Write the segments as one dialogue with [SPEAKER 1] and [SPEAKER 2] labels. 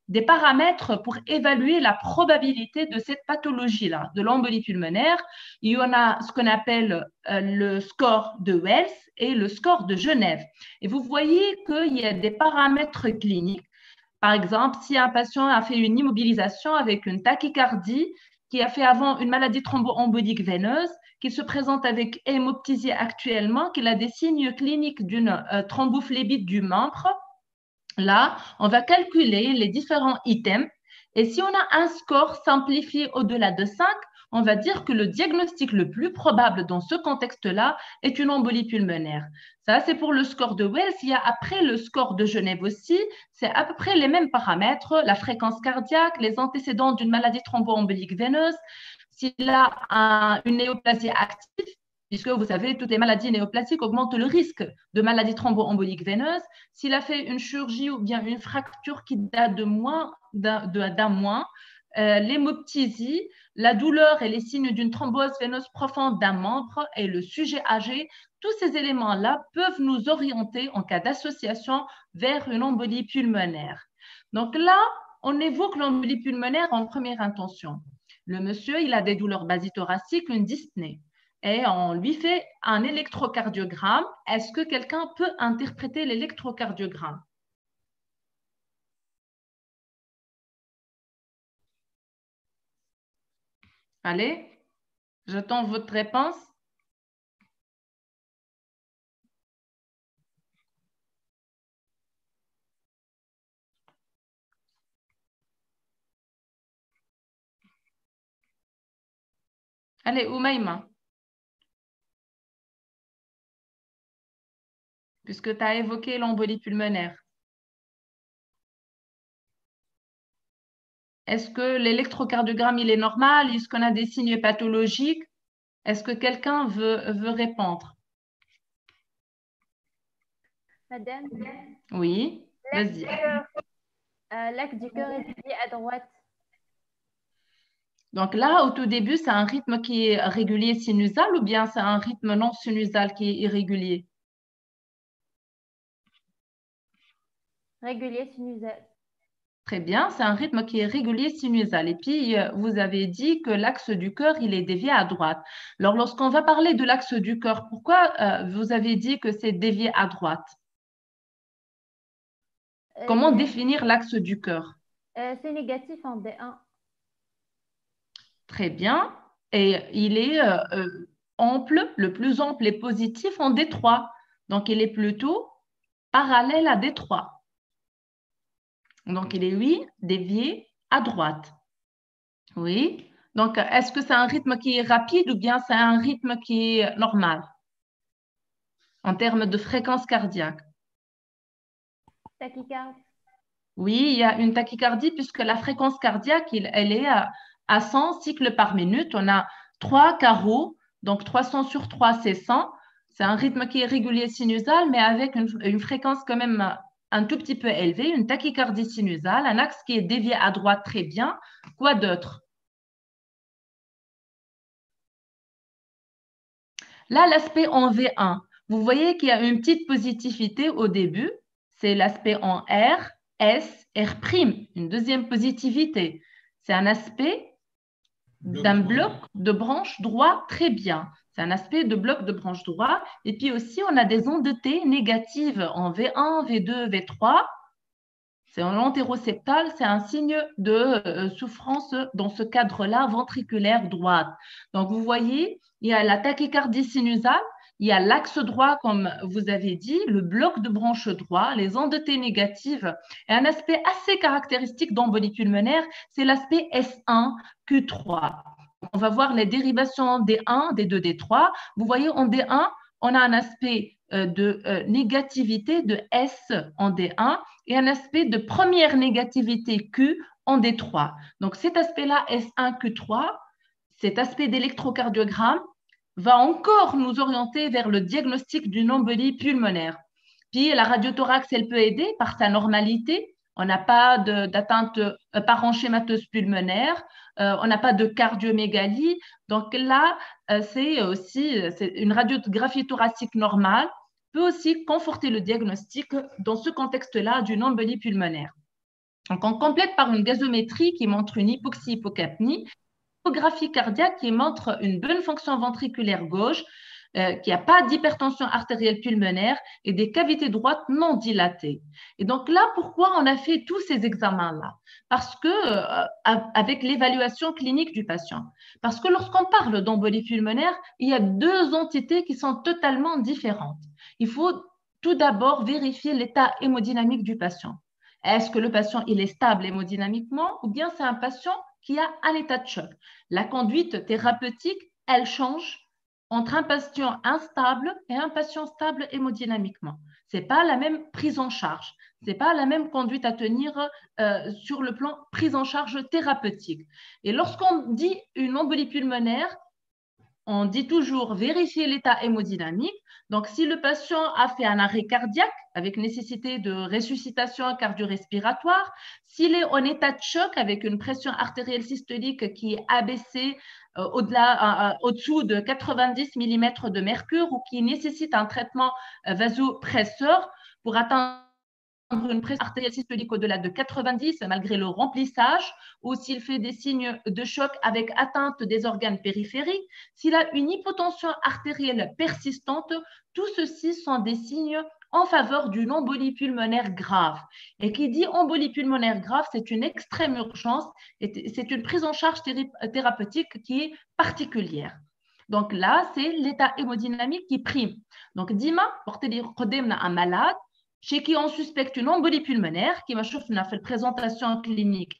[SPEAKER 1] des paramètres pour évaluer la probabilité de cette pathologie-là, de l'embolie pulmonaire. Il y en a ce qu'on appelle le score de Wells et le score de Genève. Et vous voyez qu'il y a des paramètres cliniques. Par exemple, si un patient a fait une immobilisation avec une tachycardie, qui a fait avant une maladie thromboembolique veineuse, qu'il se présente avec hémoptysie actuellement, qu'il a des signes cliniques d'une thrombophlébite du membre, là, on va calculer les différents items. Et si on a un score simplifié au-delà de 5, on va dire que le diagnostic le plus probable dans ce contexte-là est une embolie pulmonaire. Ça, c'est pour le score de Wells. Il y a après le score de Genève aussi. C'est à peu près les mêmes paramètres, la fréquence cardiaque, les antécédents d'une maladie thromboembolique veineuse, s'il a une néoplasie active, puisque vous savez, toutes les maladies néoplasiques augmentent le risque de maladie thromboembolique veineuse. S'il a fait une chirurgie ou bien une fracture qui date d'un mois, l'hémoptysie, la douleur et les signes d'une thrombose veineuse profonde d'un membre et le sujet âgé, tous ces éléments-là peuvent nous orienter en cas d'association vers une embolie pulmonaire. Donc là, on évoque l'embolie pulmonaire en première intention. Le monsieur, il a des douleurs basithoraciques, une dyspnée et on lui fait un électrocardiogramme. Est-ce que quelqu'un peut interpréter l'électrocardiogramme? Allez, j'attends votre réponse. Allez, Oumaima, puisque tu as évoqué l'embolie pulmonaire. Est-ce que l'électrocardiogramme, il est normal? Est-ce qu'on a des signes pathologiques? Est-ce que quelqu'un veut répondre?
[SPEAKER 2] Madame,
[SPEAKER 1] Oui, vas-y.
[SPEAKER 2] L'axe du cœur est dévié à droite.
[SPEAKER 1] Donc là, au tout début, c'est un rythme qui est régulier sinusal ou bien c'est un rythme non sinusal qui est irrégulier?
[SPEAKER 2] Régulier sinusal.
[SPEAKER 1] Très bien, c'est un rythme qui est régulier sinusal. Et puis, vous avez dit que l'axe du cœur, il est dévié à droite. Alors, lorsqu'on va parler de l'axe du cœur, pourquoi vous avez dit que c'est dévié à droite? Comment définir l'axe du cœur?
[SPEAKER 2] C'est négatif en D1.
[SPEAKER 1] Très bien. Et il est ample, le plus ample et positif en D3. Donc, il est plutôt parallèle à D3. Donc, il est, oui, dévié à droite. Oui. Donc, est-ce que c'est un rythme qui est rapide ou bien c'est un rythme qui est normal en termes de fréquence cardiaque?
[SPEAKER 2] Tachycardie.
[SPEAKER 1] Oui, il y a une tachycardie puisque la fréquence cardiaque, elle est à 100 cycles par minute. On a 3 carreaux, donc 300 sur 3, c'est 100. C'est un rythme qui est régulier sinusal, mais avec une fréquence quand même un tout petit peu élevée, une tachycardie sinusale, un axe qui est dévié à droite très bien. Quoi d'autre? Là, l'aspect en V1, vous voyez qu'il y a une petite positivité au début. C'est l'aspect en R, S, R', une deuxième positivité. C'est un aspect d'un bloc de branche droit très bien. C'est un aspect de bloc de branche droit. Et puis aussi, on a des ondes de T négatives en V1, V2, V3. C'est en antéroseptal, c'est un signe de souffrance dans ce cadre-là ventriculaire droite. Donc, vous voyez, il y a la tachycardie sinusale, il y a l'axe droit, comme vous avez dit, le bloc de branche droit, les ondes T négatives. Et un aspect assez caractéristique d'embolie pulmonaire, c'est l'aspect S1Q3. On va voir les dérivations D1, D2, D3. Vous voyez, en D1, on a un aspect de négativité de S en D1 et un aspect de première négativité Q en D3. Donc cet aspect-là, S1Q3, cet aspect d'électrocardiogramme, va encore nous orienter vers le diagnostic d'une embolie pulmonaire. Puis la radiothorax, elle peut aider par sa normalité. On n'a pas d'atteinte parenchémateuse pulmonaire, on n'a pas de cardiomégalie. Donc là, c'est aussi une radiographie thoracique normale peut aussi conforter le diagnostic dans ce contexte-là d'une embolie pulmonaire. Donc, on complète par une gazométrie qui montre une hypoxie-hypocapnie, échographie cardiaque qui montre une bonne fonction ventriculaire gauche, qu'il n'y a pas d'hypertension artérielle pulmonaire et des cavités droites non dilatées. Et donc là, pourquoi on a fait tous ces examens-là? Parce que, avec l'évaluation clinique du patient, parce que lorsqu'on parle d'embolie pulmonaire, il y a deux entités qui sont totalement différentes. Il faut tout d'abord vérifier l'état hémodynamique du patient. Est-ce que le patient il est stable hémodynamiquement ou bien c'est un patient qui a un état de choc? La conduite thérapeutique, elle change entre un patient instable et un patient stable hémodynamiquement. Ce n'est pas la même prise en charge, ce n'est pas la même conduite à tenir sur le plan prise en charge thérapeutique. Et lorsqu'on dit une embolie pulmonaire, on dit toujours vérifier l'état hémodynamique. Donc, si le patient a fait un arrêt cardiaque avec nécessité de ressuscitation cardio-respiratoire, s'il est en état de choc avec une pression artérielle systolique qui est abaissée au-dessous de 90 mm de mercure ou qui nécessite un traitement vasopresseur pour atteindre une pression artérielle systolique au-delà de 90 malgré le remplissage, ou s'il fait des signes de choc avec atteinte des organes périphériques, s'il a une hypotension artérielle persistante, tout ceci sont des signes en faveur d'une embolie pulmonaire grave. Et qui dit embolie pulmonaire grave, c'est une extrême urgence et c'est une prise en charge thérapeutique qui est particulière. Donc là, c'est l'état hémodynamique qui prime. Donc, dima, porter un malade chez qui on suspecte une embolie pulmonaire, qui m'a fait une présentation clinique.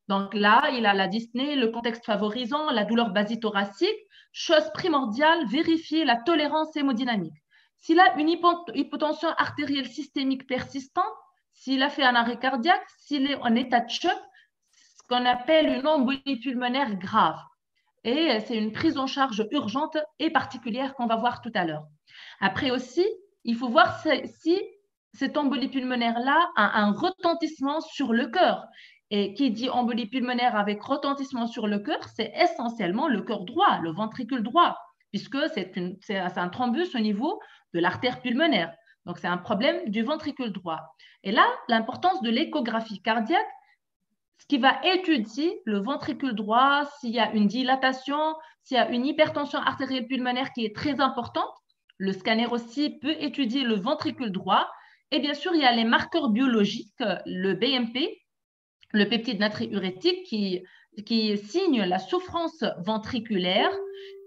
[SPEAKER 1] Donc là, il a la dyspnée, le contexte favorisant, la douleur basithoracique. Chose primordiale, vérifier la tolérance hémodynamique. S'il a une hypotension artérielle systémique persistante, s'il a fait un arrêt cardiaque, s'il est en état de choc, ce qu'on appelle une embolie pulmonaire grave. Et c'est une prise en charge urgente et particulière qu'on va voir tout à l'heure. Après aussi, il faut voir si cette embolie pulmonaire-là a un retentissement sur le cœur. Et qui dit embolie pulmonaire avec retentissement sur le cœur, c'est essentiellement le cœur droit, le ventricule droit, puisque c'est un thrombus au niveau de l'artère pulmonaire. Donc, c'est un problème du ventricule droit. Et là, l'importance de l'échographie cardiaque, ce qui va étudier le ventricule droit, s'il y a une dilatation, s'il y a une hypertension artérielle pulmonaire qui est très importante. Le scanner aussi peut étudier le ventricule droit. Et bien sûr, il y a les marqueurs biologiques, le BMP, le peptide natriurétique qui signe la souffrance ventriculaire,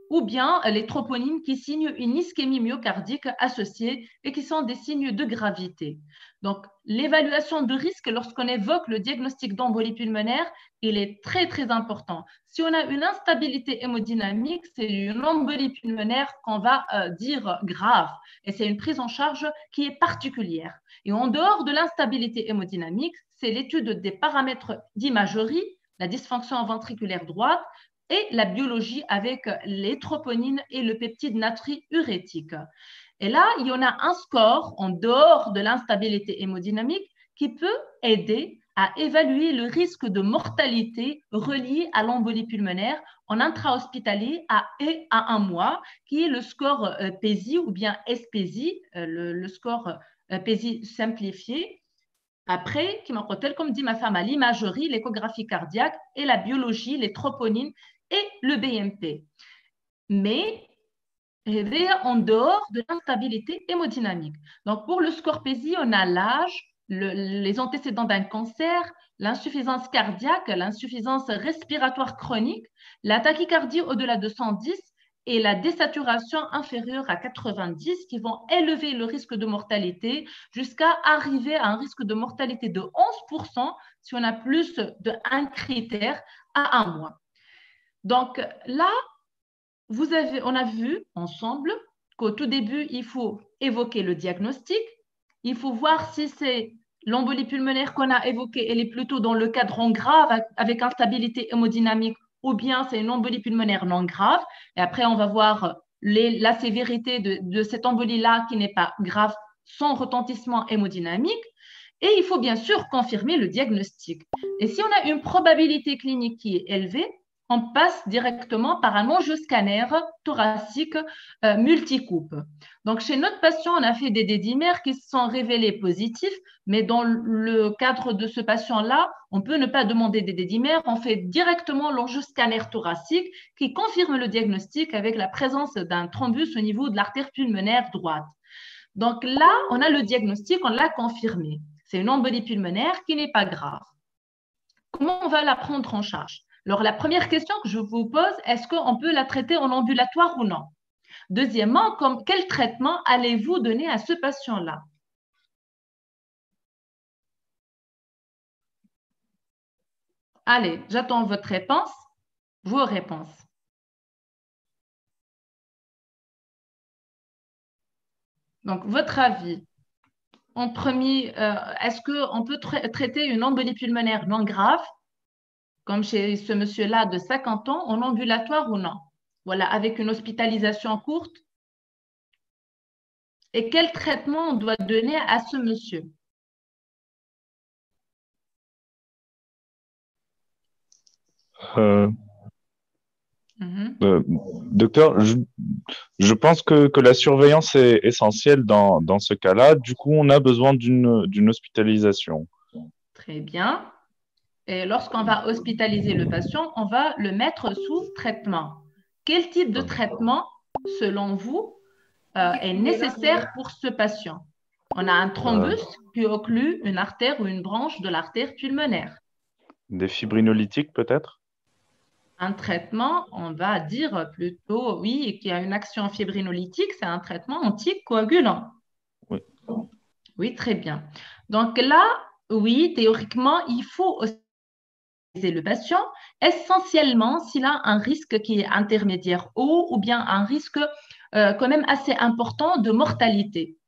[SPEAKER 1] ou bien les troponines qui signent une ischémie myocardique associée et qui sont des signes de gravité. Donc, l'évaluation de risque lorsqu'on évoque le diagnostic d'embolie pulmonaire, il est très, très important. Si on a une instabilité hémodynamique, c'est une embolie pulmonaire qu'on va dire grave et c'est une prise en charge qui est particulière. Et en dehors de l'instabilité hémodynamique, c'est l'étude des paramètres d'imagerie, la dysfonction ventriculaire droite, et la biologie avec les troponines et le peptide natriurétique. Et là, il y en a un score en dehors de l'instabilité hémodynamique qui peut aider à évaluer le risque de mortalité relié à l'embolie pulmonaire en intra-hospitalier et à un mois, qui est le score PESI ou bien SPESI, le score PESI simplifié. Après, qui m'en tel comme dit ma femme, à l'imagerie, l'échographie cardiaque et la biologie, les troponines et le BMP. Mais en dehors de l'instabilité hémodynamique. Donc, pour le score PESI, on a l'âge, les antécédents d'un cancer, l'insuffisance cardiaque, l'insuffisance respiratoire chronique, la tachycardie au-delà de 110 et la désaturation inférieure à 90 qui vont élever le risque de mortalité jusqu'à arriver à un risque de mortalité de 11% si on a plus d'un critère à un mois. Donc là, on a vu ensemble qu'au tout début, il faut évoquer le diagnostic, il faut voir si c'est l'embolie pulmonaire qu'on a évoquée, elle est plutôt dans le cadre grave avec instabilité hémodynamique ou bien c'est une embolie pulmonaire non grave. Et après, on va voir la sévérité de cette embolie-là qui n'est pas grave sans retentissement hémodynamique. Et il faut bien sûr confirmer le diagnostic. Et si on a une probabilité clinique qui est élevée, on passe directement par un angioscanner thoracique multicoupe. Donc, chez notre patient, on a fait des dédimères qui se sont révélés positifs, mais dans le cadre de ce patient-là, on peut ne pas demander des dédimères, on fait directement l'angioscanner thoracique qui confirme le diagnostic avec la présence d'un thrombus au niveau de l'artère pulmonaire droite. Donc là, on a le diagnostic, on l'a confirmé. C'est une embolie pulmonaire qui n'est pas grave. Comment on va la prendre en charge? Alors, la première question que je vous pose, est-ce qu'on peut la traiter en ambulatoire ou non? Deuxièmement, quel traitement allez-vous donner à ce patient-là? Allez, j'attends votre réponse, vos réponses. Donc, votre avis. En premier, est-ce qu'on peut traiter une embolie pulmonaire non grave, comme chez ce monsieur-là de 50 ans, en ambulatoire ou non? Voilà, avec une hospitalisation courte. Et quel traitement on doit donner à ce monsieur?
[SPEAKER 3] Euh,
[SPEAKER 1] Mhm.
[SPEAKER 3] Docteur, je pense que la surveillance est essentielle dans ce cas-là. Du coup, on a besoin d'une hospitalisation.
[SPEAKER 1] Très bien. Et lorsqu'on va hospitaliser le patient, on va le mettre sous traitement. Quel type de traitement, selon vous, est nécessaire pour ce patient? On a un
[SPEAKER 3] Euh,
[SPEAKER 1] thrombus qui occlue une artère ou une branche de l'artère pulmonaire.
[SPEAKER 3] des fibrinolytiques, peut-être?
[SPEAKER 1] Un traitement, on va dire plutôt, oui, qui a une action fibrinolytique, c'est un traitement anticoagulant.
[SPEAKER 3] Oui.
[SPEAKER 1] Oui, très bien. Donc là, oui, théoriquement, il faut le patient, essentiellement s'il a un risque qui est intermédiaire haut ou bien un risque quand même assez important de mortalité.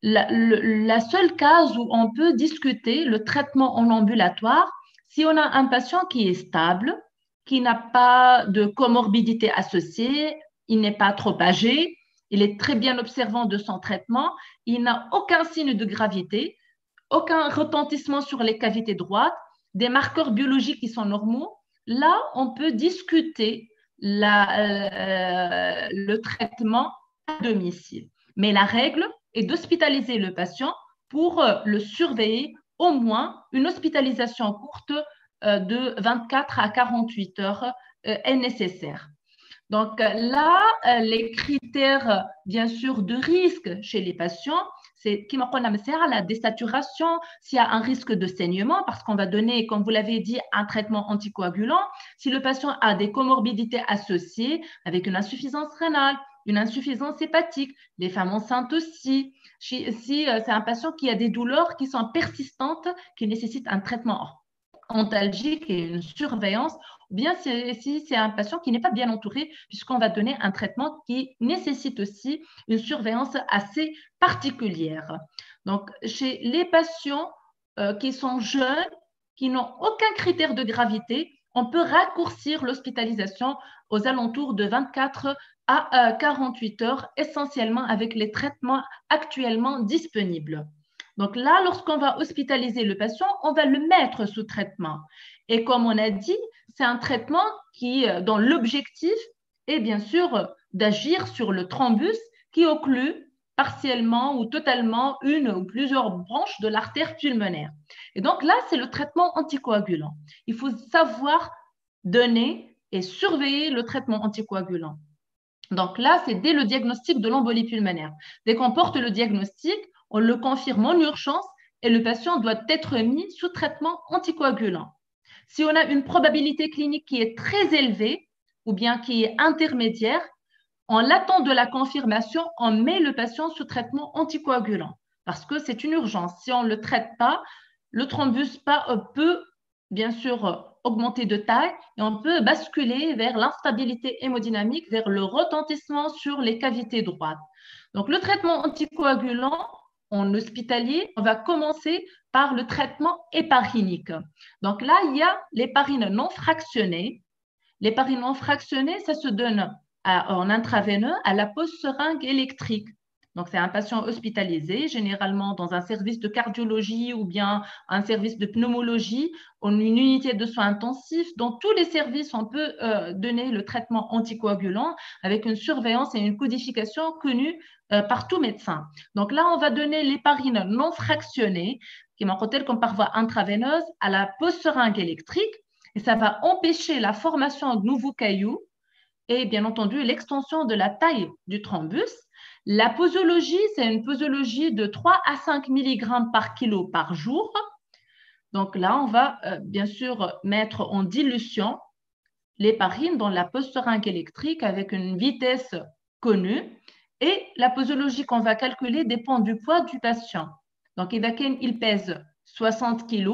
[SPEAKER 1] La seule case où on peut discuter le traitement en ambulatoire, si on a un patient qui est stable, qui n'a pas de comorbidité associée, il n'est pas trop âgé, il est très bien observant de son traitement, il n'a aucun signe de gravité, aucun retentissement sur les cavités droites, des marqueurs biologiques qui sont normaux, là, on peut discuter le traitement à domicile. Mais la règle est d'hospitaliser le patient pour le surveiller au moins une hospitalisation courte de 24 à 48 heures est nécessaire. Donc là, les critères, bien sûr, de risque chez les patients, c'est la désaturation, s'il y a un risque de saignement, parce qu'on va donner, comme vous l'avez dit, un traitement anticoagulant. Si le patient a des comorbidités associées avec une insuffisance rénale, une insuffisance hépatique, les femmes enceintes aussi, si c'est un patient qui a des douleurs qui sont persistantes, qui nécessitent un traitement antalgique et une surveillance, ou bien si c'est un patient qui n'est pas bien entouré, puisqu'on va donner un traitement qui nécessite aussi une surveillance assez particulière. Donc, chez les patients qui sont jeunes, qui n'ont aucun critère de gravité, on peut raccourcir l'hospitalisation aux alentours de 24 à 48 heures, essentiellement avec les traitements actuellement disponibles. Donc là, lorsqu'on va hospitaliser le patient, on va le mettre sous traitement. Et comme on a dit, c'est un traitement qui, dont l'objectif est bien sûr d'agir sur le thrombus qui occlue partiellement ou totalement une ou plusieurs branches de l'artère pulmonaire. Et donc là, c'est le traitement anticoagulant. Il faut savoir donner et surveiller le traitement anticoagulant. Donc là, c'est dès le diagnostic de l'embolie pulmonaire. Dès qu'on porte le diagnostic, on le confirme en urgence et le patient doit être mis sous traitement anticoagulant. Si on a une probabilité clinique qui est très élevée ou bien qui est intermédiaire, en l'attente de la confirmation, on met le patient sous traitement anticoagulant parce que c'est une urgence. Si on ne le traite pas, le thrombus peut bien sûr augmenter de taille et on peut basculer vers l'instabilité hémodynamique, vers le retentissement sur les cavités droites. Donc, le traitement anticoagulant en hospitalier, on va commencer par le traitement héparinique. Donc là, il y a l'héparine non fractionnée. L'héparine non fractionnée, ça se donne en intraveineux à la pause seringue électrique. Donc, c'est un patient hospitalisé, généralement dans un service de cardiologie ou bien un service de pneumologie, une unité de soins intensifs. Dans tous les services, on peut donner le traitement anticoagulant avec une surveillance et une codification connue par tout médecin. Donc là, on va donner l'héparine non fractionnée, qui est comme par voie intraveineuse, à la pause-seringue électrique, et ça va empêcher la formation de nouveaux cailloux et bien entendu l'extension de la taille du thrombus. La posologie, c'est une posologie de 3 à 5 mg par kilo par jour. Donc là, on va bien sûr mettre en dilution l'héparine dans la pause-seringue électrique avec une vitesse connue. Et la posologie qu'on va calculer dépend du poids du patient. Donc, il pèse 60 kg.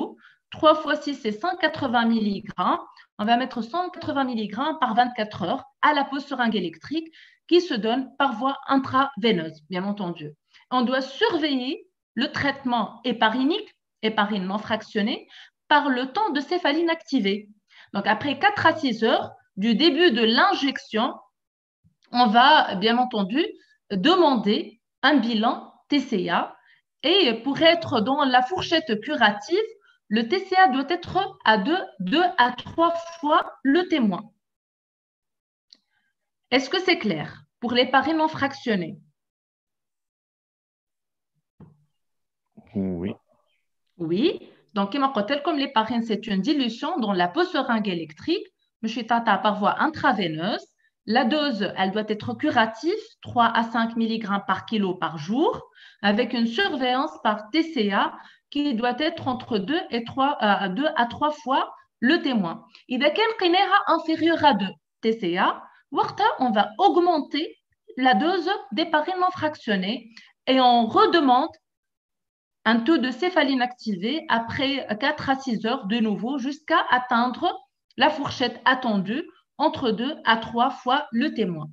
[SPEAKER 1] 3 fois 6, c'est 180 mg. On va mettre 180 mg par 24 heures à la pause-seringue électrique qui se donne par voie intraveineuse, bien entendu. On doit surveiller le traitement héparinique, héparine non fractionnée, par le temps de céphaline activée. Donc, après 4 à 6 heures du début de l'injection, on va, bien entendu, demander un bilan TCA. Et pour être dans la fourchette curative, le TCA doit être à 2 à 3 fois le témoin. Est-ce que c'est clair pour l'héparine non fractionnée?
[SPEAKER 3] Oui.
[SPEAKER 1] Oui. Donc, comme l'héparine, c'est une dilution dans la pause-seringue électrique, par voie intraveineuse. La dose, elle doit être curative, 3 à 5 mg par kilo par jour, avec une surveillance par TCA qui doit être entre 2 à 3 fois le témoin. Et dès qu'elle est inférieure à 2 TCA, on va augmenter la dose d'héparine non fractionnée et on redemande un taux de céphaline activé après 4 à 6 heures de nouveau jusqu'à atteindre la fourchette attendue entre 2 à 3 fois le témoin.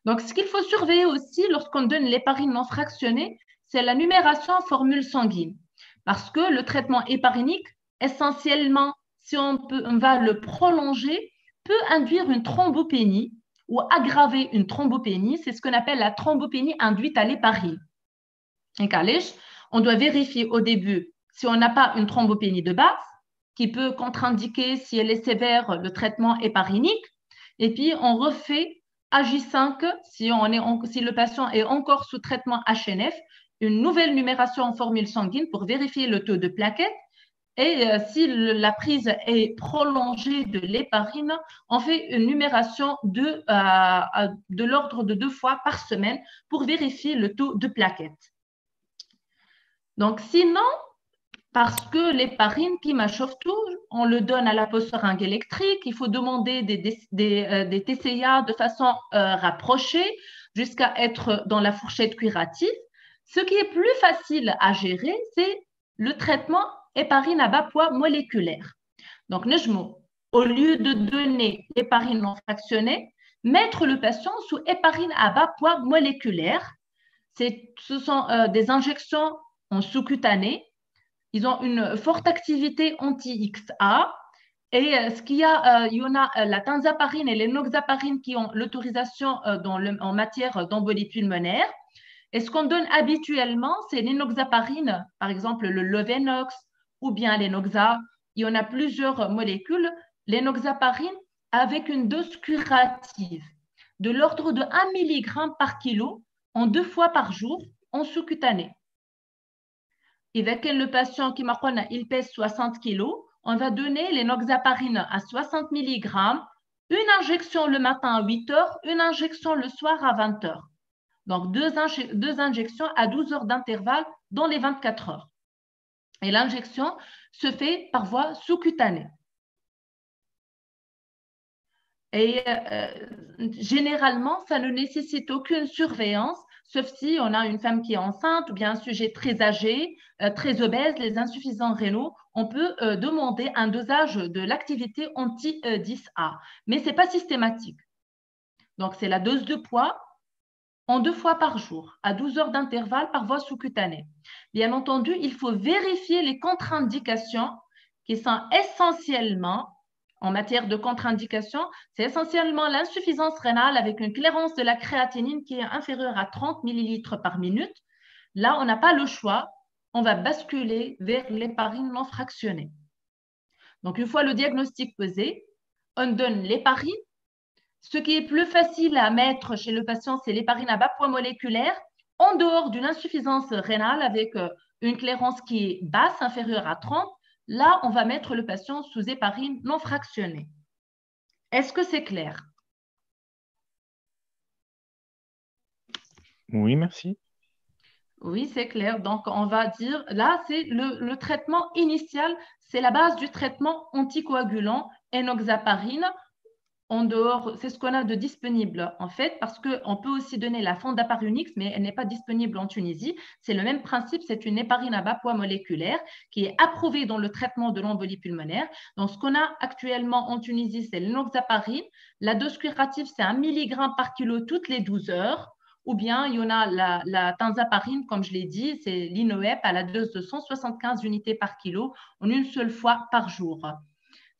[SPEAKER 1] Donc, ce qu'il faut surveiller aussi lorsqu'on donne l'héparine non fractionnée, c'est la numération en formule sanguine. Parce que le traitement héparinique, essentiellement, si on va le prolonger, peut induire une thrombopénie ou aggraver une thrombopénie. C'est ce qu'on appelle la thrombopénie induite à l'héparine. On doit vérifier au début si on n'a pas une thrombopénie de base, qui peut contre-indiquer, si elle est sévère, le traitement héparinique. Et puis, on refait AJ5 si le patient est encore sous traitement HNF, une nouvelle numération en formule sanguine pour vérifier le taux de plaquettes. Et si la prise est prolongée de l'héparine, on fait une numération de l'ordre de 2 fois par semaine pour vérifier le taux de plaquettes. Donc, sinon, parce que l'héparine qui m'achauffe tout, on le donne à la pause-seringue électrique, il faut demander des TCA de façon rapprochée jusqu'à être dans la fourchette curative. Ce qui est plus facile à gérer, c'est le traitement héparine à bas poids moléculaire. Donc, au lieu de donner l'héparine non fractionnée, mettre le patient sous héparine à bas poids moléculaire. Ce sont des injections en sous-cutané. Ils ont une forte activité anti-XA. Et il y a la tenzaparine et l'enoxaparine qui ont l'autorisation en matière d'embolie pulmonaire. Et ce qu'on donne habituellement, c'est l'enoxaparine, par exemple le Lovenox ou bien l'enoxa. Il y en a plusieurs molécules. L'enoxaparine avec une dose curative de l'ordre de 1 mg par kilo en 2 fois par jour en sous-cutané. Et avec le patient qui il pèse 60 kg, on va donner l'enoxaparine à 60 mg, une injection le matin à 8 heures, une injection le soir à 20 heures. Donc, deux injections à 12 heures d'intervalle dans les 24 heures. Et l'injection se fait par voie sous-cutanée. Et généralement, ça ne nécessite aucune surveillance, sauf si on a une femme qui est enceinte ou bien un sujet très âgé, très obèse, les insuffisants rénaux. On peut demander un dosage de l'activité anti-10A, mais ce n'est pas systématique. Donc, c'est la dose de poids en 2 fois par jour, à 12 heures d'intervalle par voie sous-cutanée. Bien entendu, il faut vérifier les contre-indications qui sont essentiellement en matière de contre-indication, c'est essentiellement l'insuffisance rénale avec une clairance de la créatinine qui est inférieure à 30 millilitres par minute. Là, on n'a pas le choix, on va basculer vers l'héparine non fractionnée. Donc, une fois le diagnostic posé, on donne l'héparine. Ce qui est plus facile à mettre chez le patient, c'est l'héparine à bas poids moléculaire, en dehors d'une insuffisance rénale avec une clairance qui est basse, inférieure à 30. Là, on va mettre le patient sous héparine non fractionnée. Est-ce que c'est clair?
[SPEAKER 3] Oui, merci.
[SPEAKER 1] Oui, c'est clair. Donc, on va dire, là, c'est le traitement initial, c'est la base du traitement anticoagulant, enoxaparine. En dehors, c'est ce qu'on a de disponible en fait, parce qu'on peut aussi donner la fondaparinux, mais elle n'est pas disponible en Tunisie. C'est le même principe, c'est une héparine à bas poids moléculaire qui est approuvée dans le traitement de l'embolie pulmonaire. Donc, ce qu'on a actuellement en Tunisie, c'est l'enoxaparine. La dose curative, c'est 1 mg par kilo toutes les 12 heures. Ou bien, il y en a la tenzaparine, comme je l'ai dit, c'est l'Inoep à la dose de 175 unités par kilo en une seule fois par jour.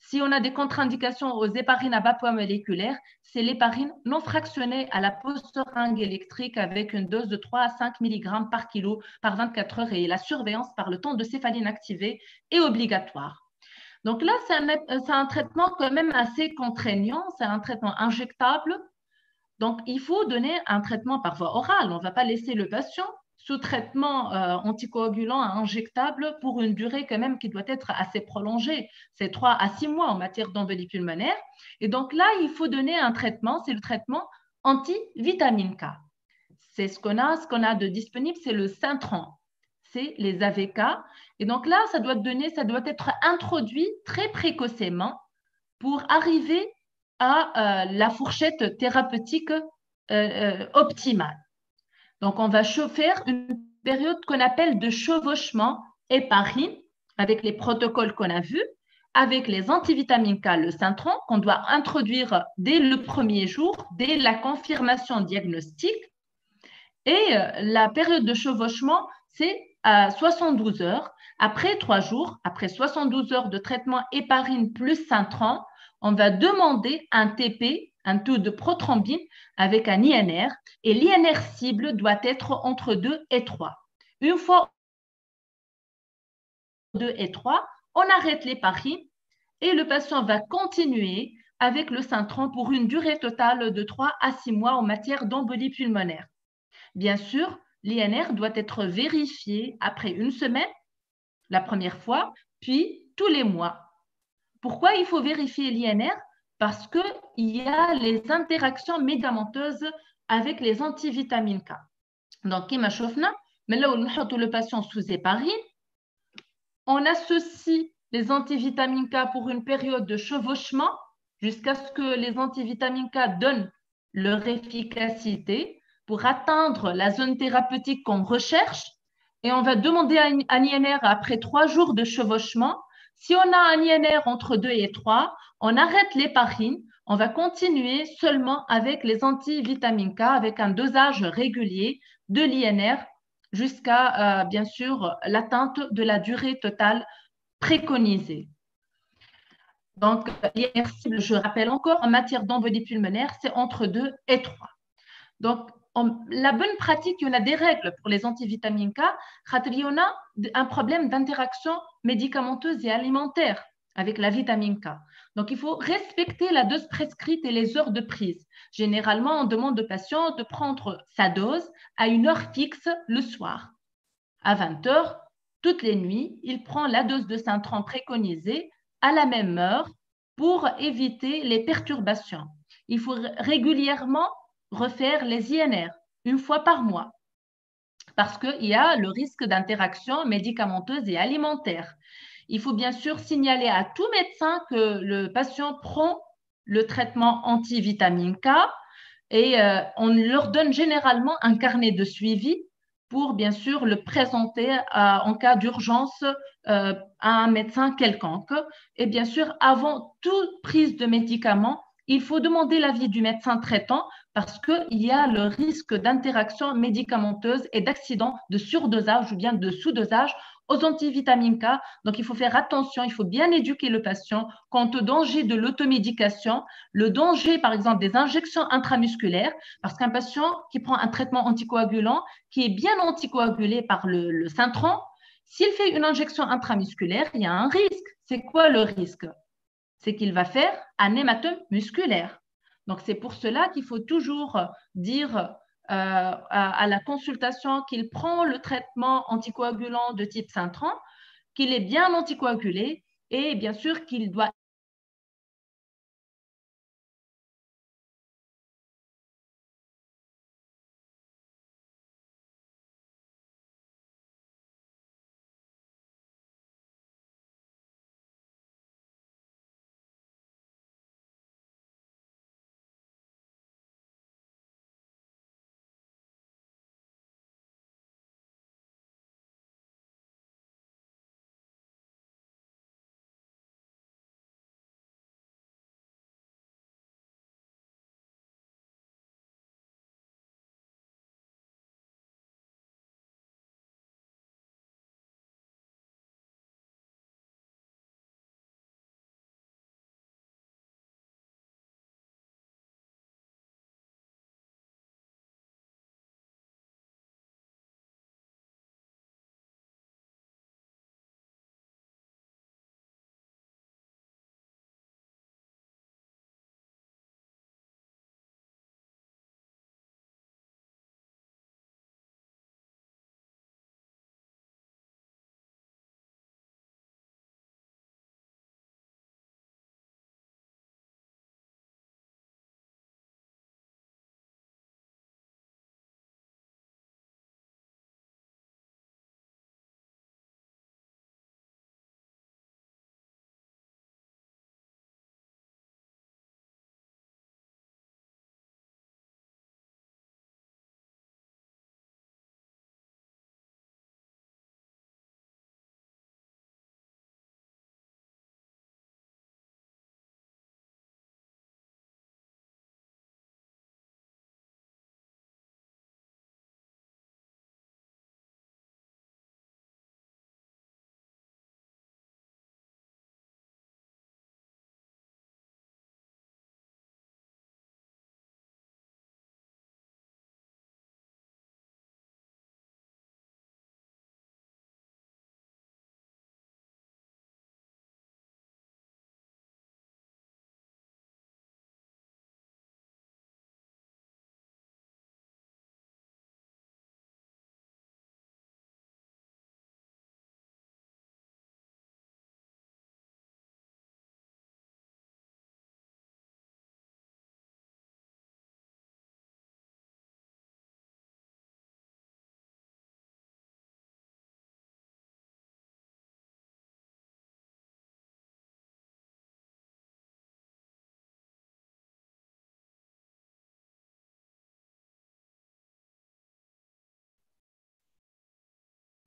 [SPEAKER 1] Si on a des contre-indications aux héparines à bas poids moléculaire, c'est l'héparine non fractionnée à la pause seringue électrique avec une dose de 3 à 5 mg par kilo par 24 heures et la surveillance par le temps de céphaline activée est obligatoire. Donc là, c'est un traitement quand même assez contraignant, c'est un traitement injectable. Donc, il faut donner un traitement par voie orale. On ne va pas laisser le patient sous traitement anticoagulant injectable pour une durée quand même qui doit être assez prolongée. C'est 3 à 6 mois en matière d'embolie pulmonaire. Et donc là, il faut donner un traitement, c'est le traitement anti-vitamine K. C'est ce qu'on a de disponible, c'est le Cintran, c'est les AVK. Et donc là, ça doit être introduit très précocement pour arriver à la fourchette thérapeutique optimale. Donc, on va faire une période qu'on appelle de chevauchement héparine avec les protocoles qu'on a vus, avec les antivitamines K, le Cintran, qu'on doit introduire dès le premier jour, dès la confirmation diagnostique. Et la période de chevauchement, c'est à 72 heures. Après 3 jours, après 72 heures de traitement héparine plus Cintran, on va demander un TP, un taux de prothrombine avec un INR, et l'INR cible doit être entre 2 et 3. Une fois 2 et 3, on arrête l'héparine et le patient va continuer avec le Cintran pour une durée totale de 3 à 6 mois en matière d'embolie pulmonaire. Bien sûr, l'INR doit être vérifié après une semaine, la première fois, puis tous les mois. Pourquoi il faut vérifier l'INR? Parce qu'il y a les interactions médicamenteuses avec les antivitamines K. Donc, comme je l'ai mais là où on met le patient sous héparine, on associe les antivitamines K pour une période de chevauchement jusqu'à ce que les antivitamines K donnent leur efficacité pour atteindre la zone thérapeutique qu'on recherche. Et on va demander un INR après 3 jours de chevauchement. Si on a un INR entre 2 et 3, on arrête l'héparine. On va continuer seulement avec les antivitamines K avec un dosage régulier de l'INR jusqu'à, bien sûr, l'atteinte de la durée totale préconisée. Donc, l'INR cible, je rappelle encore, en matière d'embolie pulmonaire, c'est entre 2 et 3. Donc, la bonne pratique, il y en a des règles pour les antivitamines K, il y en a un problème d'interaction médicamenteuse et alimentaire avec la vitamine K. Donc, il faut respecter la dose prescrite et les heures de prise. Généralement, on demande au patient de prendre sa dose à une heure fixe le soir. À 20 heures, toutes les nuits, il prend la dose de Cintran préconisée à la même heure pour éviter les perturbations. Il faut régulièrement refaire les INR une fois par mois parce qu'il y a le risque d'interaction médicamenteuse et alimentaire. Il faut bien sûr signaler à tout médecin que le patient prend le traitement antivitamine K et on leur donne généralement un carnet de suivi pour bien sûr le présenter en cas d'urgence à un médecin quelconque. Et bien sûr, avant toute prise de médicaments, il faut demander l'avis du médecin traitant parce qu'il y a le risque d'interaction médicamenteuse et d'accident de surdosage ou bien de sous-dosage aux antivitamines K. Donc, il faut faire attention, il faut bien éduquer le patient quant au danger de l'automédication, le danger, par exemple, des injections intramusculaires, parce qu'un patient qui prend un traitement anticoagulant, qui est bien anticoagulé par le Syntron, s'il fait une injection intramusculaire, il y a un risque. C'est quoi le risque? C'est qu'il va faire un hématome musculaire. Donc, c'est pour cela qu'il faut toujours dire à la consultation qu'il prend le traitement anticoagulant de type Syntron, qu'il est bien anticoagulé et bien sûr qu'il doit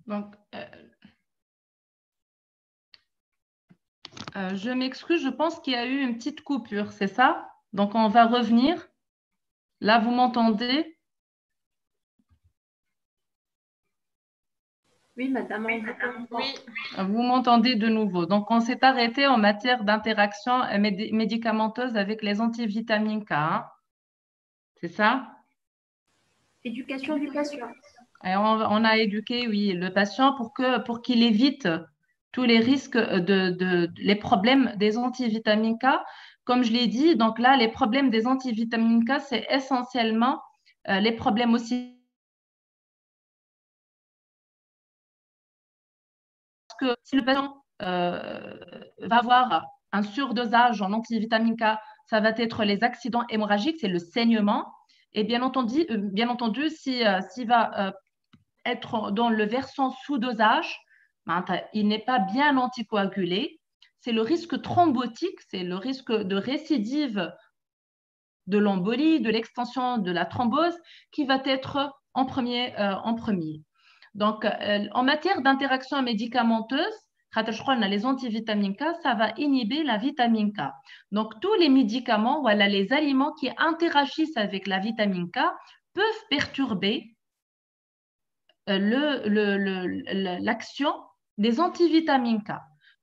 [SPEAKER 1] donc, je m'excuse, je pense qu'il y a eu une petite coupure, c'est ça? Donc, on va revenir. Là, vous m'entendez?
[SPEAKER 2] Oui, madame, on vous comprend.
[SPEAKER 1] Oui. Vous m'entendez de nouveau. Donc, on s'est arrêté en matière d'interaction médicamenteuse avec les antivitamines K, hein. C'est ça?
[SPEAKER 2] Éducation du patient.
[SPEAKER 1] Et on a éduqué, oui, le patient pour qu'il évite tous les risques les problèmes des antivitamines K. Comme je l'ai dit, donc là, les problèmes des antivitamines K, c'est essentiellement les problèmes aussi que si le patient va avoir un surdosage en antivitamine K, ça va être les accidents hémorragiques, c'est le saignement. Et bien entendu s'il va être dans le versant sous-dosage, il n'est pas bien anticoagulé. C'est le risque thrombotique, c'est le risque de récidive de l'embolie, de l'extension de la thrombose qui va être en premier. Donc, en matière d'interaction médicamenteuse, les antivitamines K, ça va inhiber la vitamine K. Donc, tous les médicaments, voilà, les aliments qui interagissent avec la vitamine K peuvent perturber l'action des antivitamines K.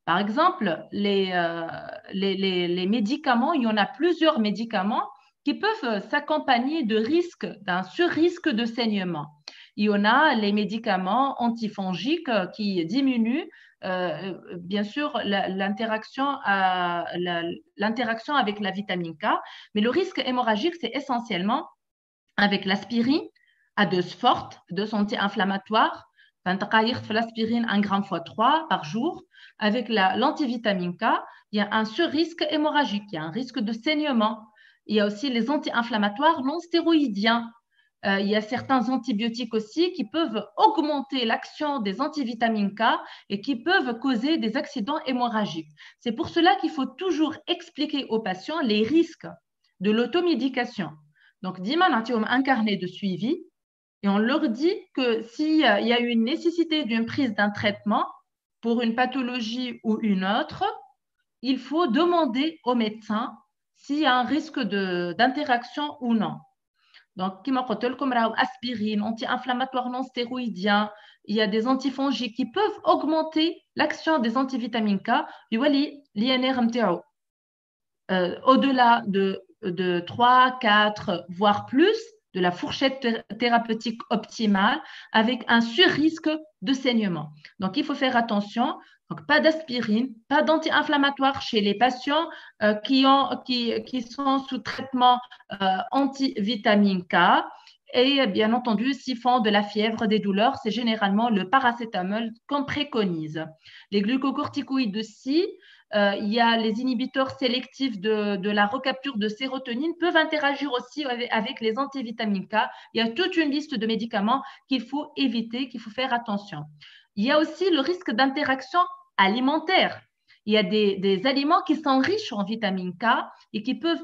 [SPEAKER 1] Par exemple, les médicaments, il y en a plusieurs médicaments qui peuvent s'accompagner d'un surrisque de saignement. Il y en a les médicaments antifongiques qui diminuent bien sûr l'interaction avec la vitamine K, mais le risque hémorragique, c'est essentiellement avec l'aspirine à dose forte, dose anti-inflammatoire. L'aspirine 1 gramme fois 3 par jour. Avec l'antivitamine K, il y a un surrisque hémorragique, il y a un risque de saignement. Il y a aussi les anti-inflammatoires non stéroïdiens. Il y a certains antibiotiques aussi qui peuvent augmenter l'action des antivitamines K et qui peuvent causer des accidents hémorragiques. C'est pour cela qu'il faut toujours expliquer aux patients les risques de l'automédication. Donc, Dima, on a un carnet de suivi et on leur dit que s'il y a une nécessité d'une prise d'un traitement pour une pathologie ou une autre, il faut demander au médecin s'il y a un risque d'interaction ou non. Donc, comme aspirine, anti-inflammatoire non stéroïdien, il y a des antifongiques qui peuvent augmenter l'action des antivitamines K, l'INR au-delà de 3, 4, voire plus de la fourchette thérapeutique optimale avec un surrisque de saignement. Donc, il faut faire attention. Donc, pas d'aspirine, pas d'anti-inflammatoire chez les patients qui sont sous traitement anti-vitamine K. Et bien entendu, s'ils font de la fièvre, des douleurs, c'est généralement le paracétamol qu'on préconise. Les glucocorticoïdes aussi, il y a les inhibiteurs sélectifs de la recapture de sérotonine peuvent interagir aussi avec les antivitamines K. Il y a toute une liste de médicaments qu'il faut éviter, qu'il faut faire attention. Il y a aussi le risque d'interaction alimentaire. Il y a des aliments qui sont riches en vitamine K et qui peuvent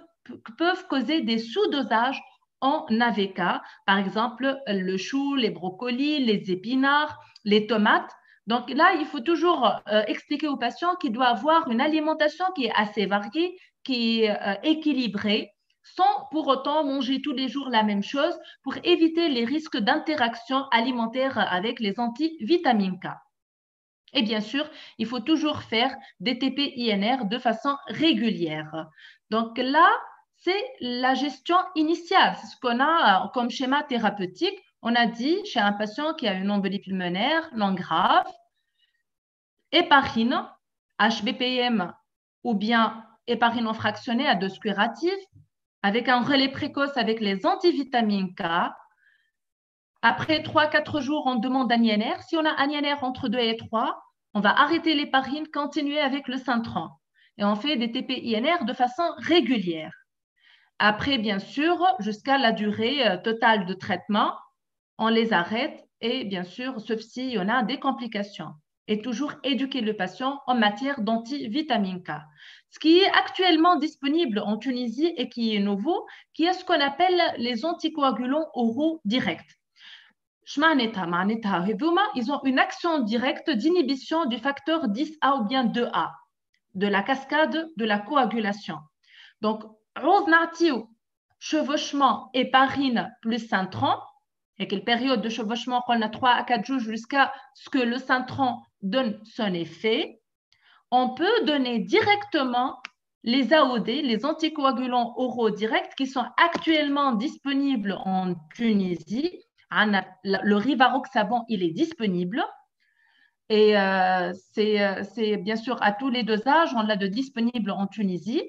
[SPEAKER 1] causer des sous-dosages en AVK. Par exemple, le chou, les brocolis, les épinards, les tomates. Donc là, il faut toujours expliquer aux patients qu'il doit avoir une alimentation qui est assez variée, qui est équilibrée, sans pour autant manger tous les jours la même chose pour éviter les risques d'interaction alimentaire avec les antivitamines K. Et bien sûr, il faut toujours faire des TP-INR de façon régulière. Donc là, c'est la gestion initiale. C'est ce qu'on a comme schéma thérapeutique. On a dit chez un patient qui a une embolie pulmonaire non grave, héparine, HBPM ou bien héparine non fractionnée à dose curative, avec un relais précoce avec les antivitamines K. Après 3-4 jours, on demande un INR. Si on a un INR entre 2 et 3, on va arrêter l'héparine, continuer avec le Syntran. Et on fait des TP-INR de façon régulière. Après, bien sûr, jusqu'à la durée totale de traitement, on les arrête et bien sûr, sauf s'il y en a des complications. Et toujours éduquer le patient en matière d'antivitamine K. Ce qui est actuellement disponible en Tunisie et qui est nouveau, qui est ce qu'on appelle les anticoagulants oraux directs. Ils ont une action directe d'inhibition du facteur 10A ou bien 2A, de la cascade de la coagulation. Donc, chevauchement héparine plus Syntran, et quelle période de chevauchement qu'on a 3 à 4 jours jusqu'à ce que le Syntran donne son effet, on peut donner directement les AOD, les anticoagulants oraux directs, qui sont actuellement disponibles en Tunisie. Le Rivaroxaban, il est disponible. Et c'est bien sûr à tous les dosages, on l'a de disponible en Tunisie.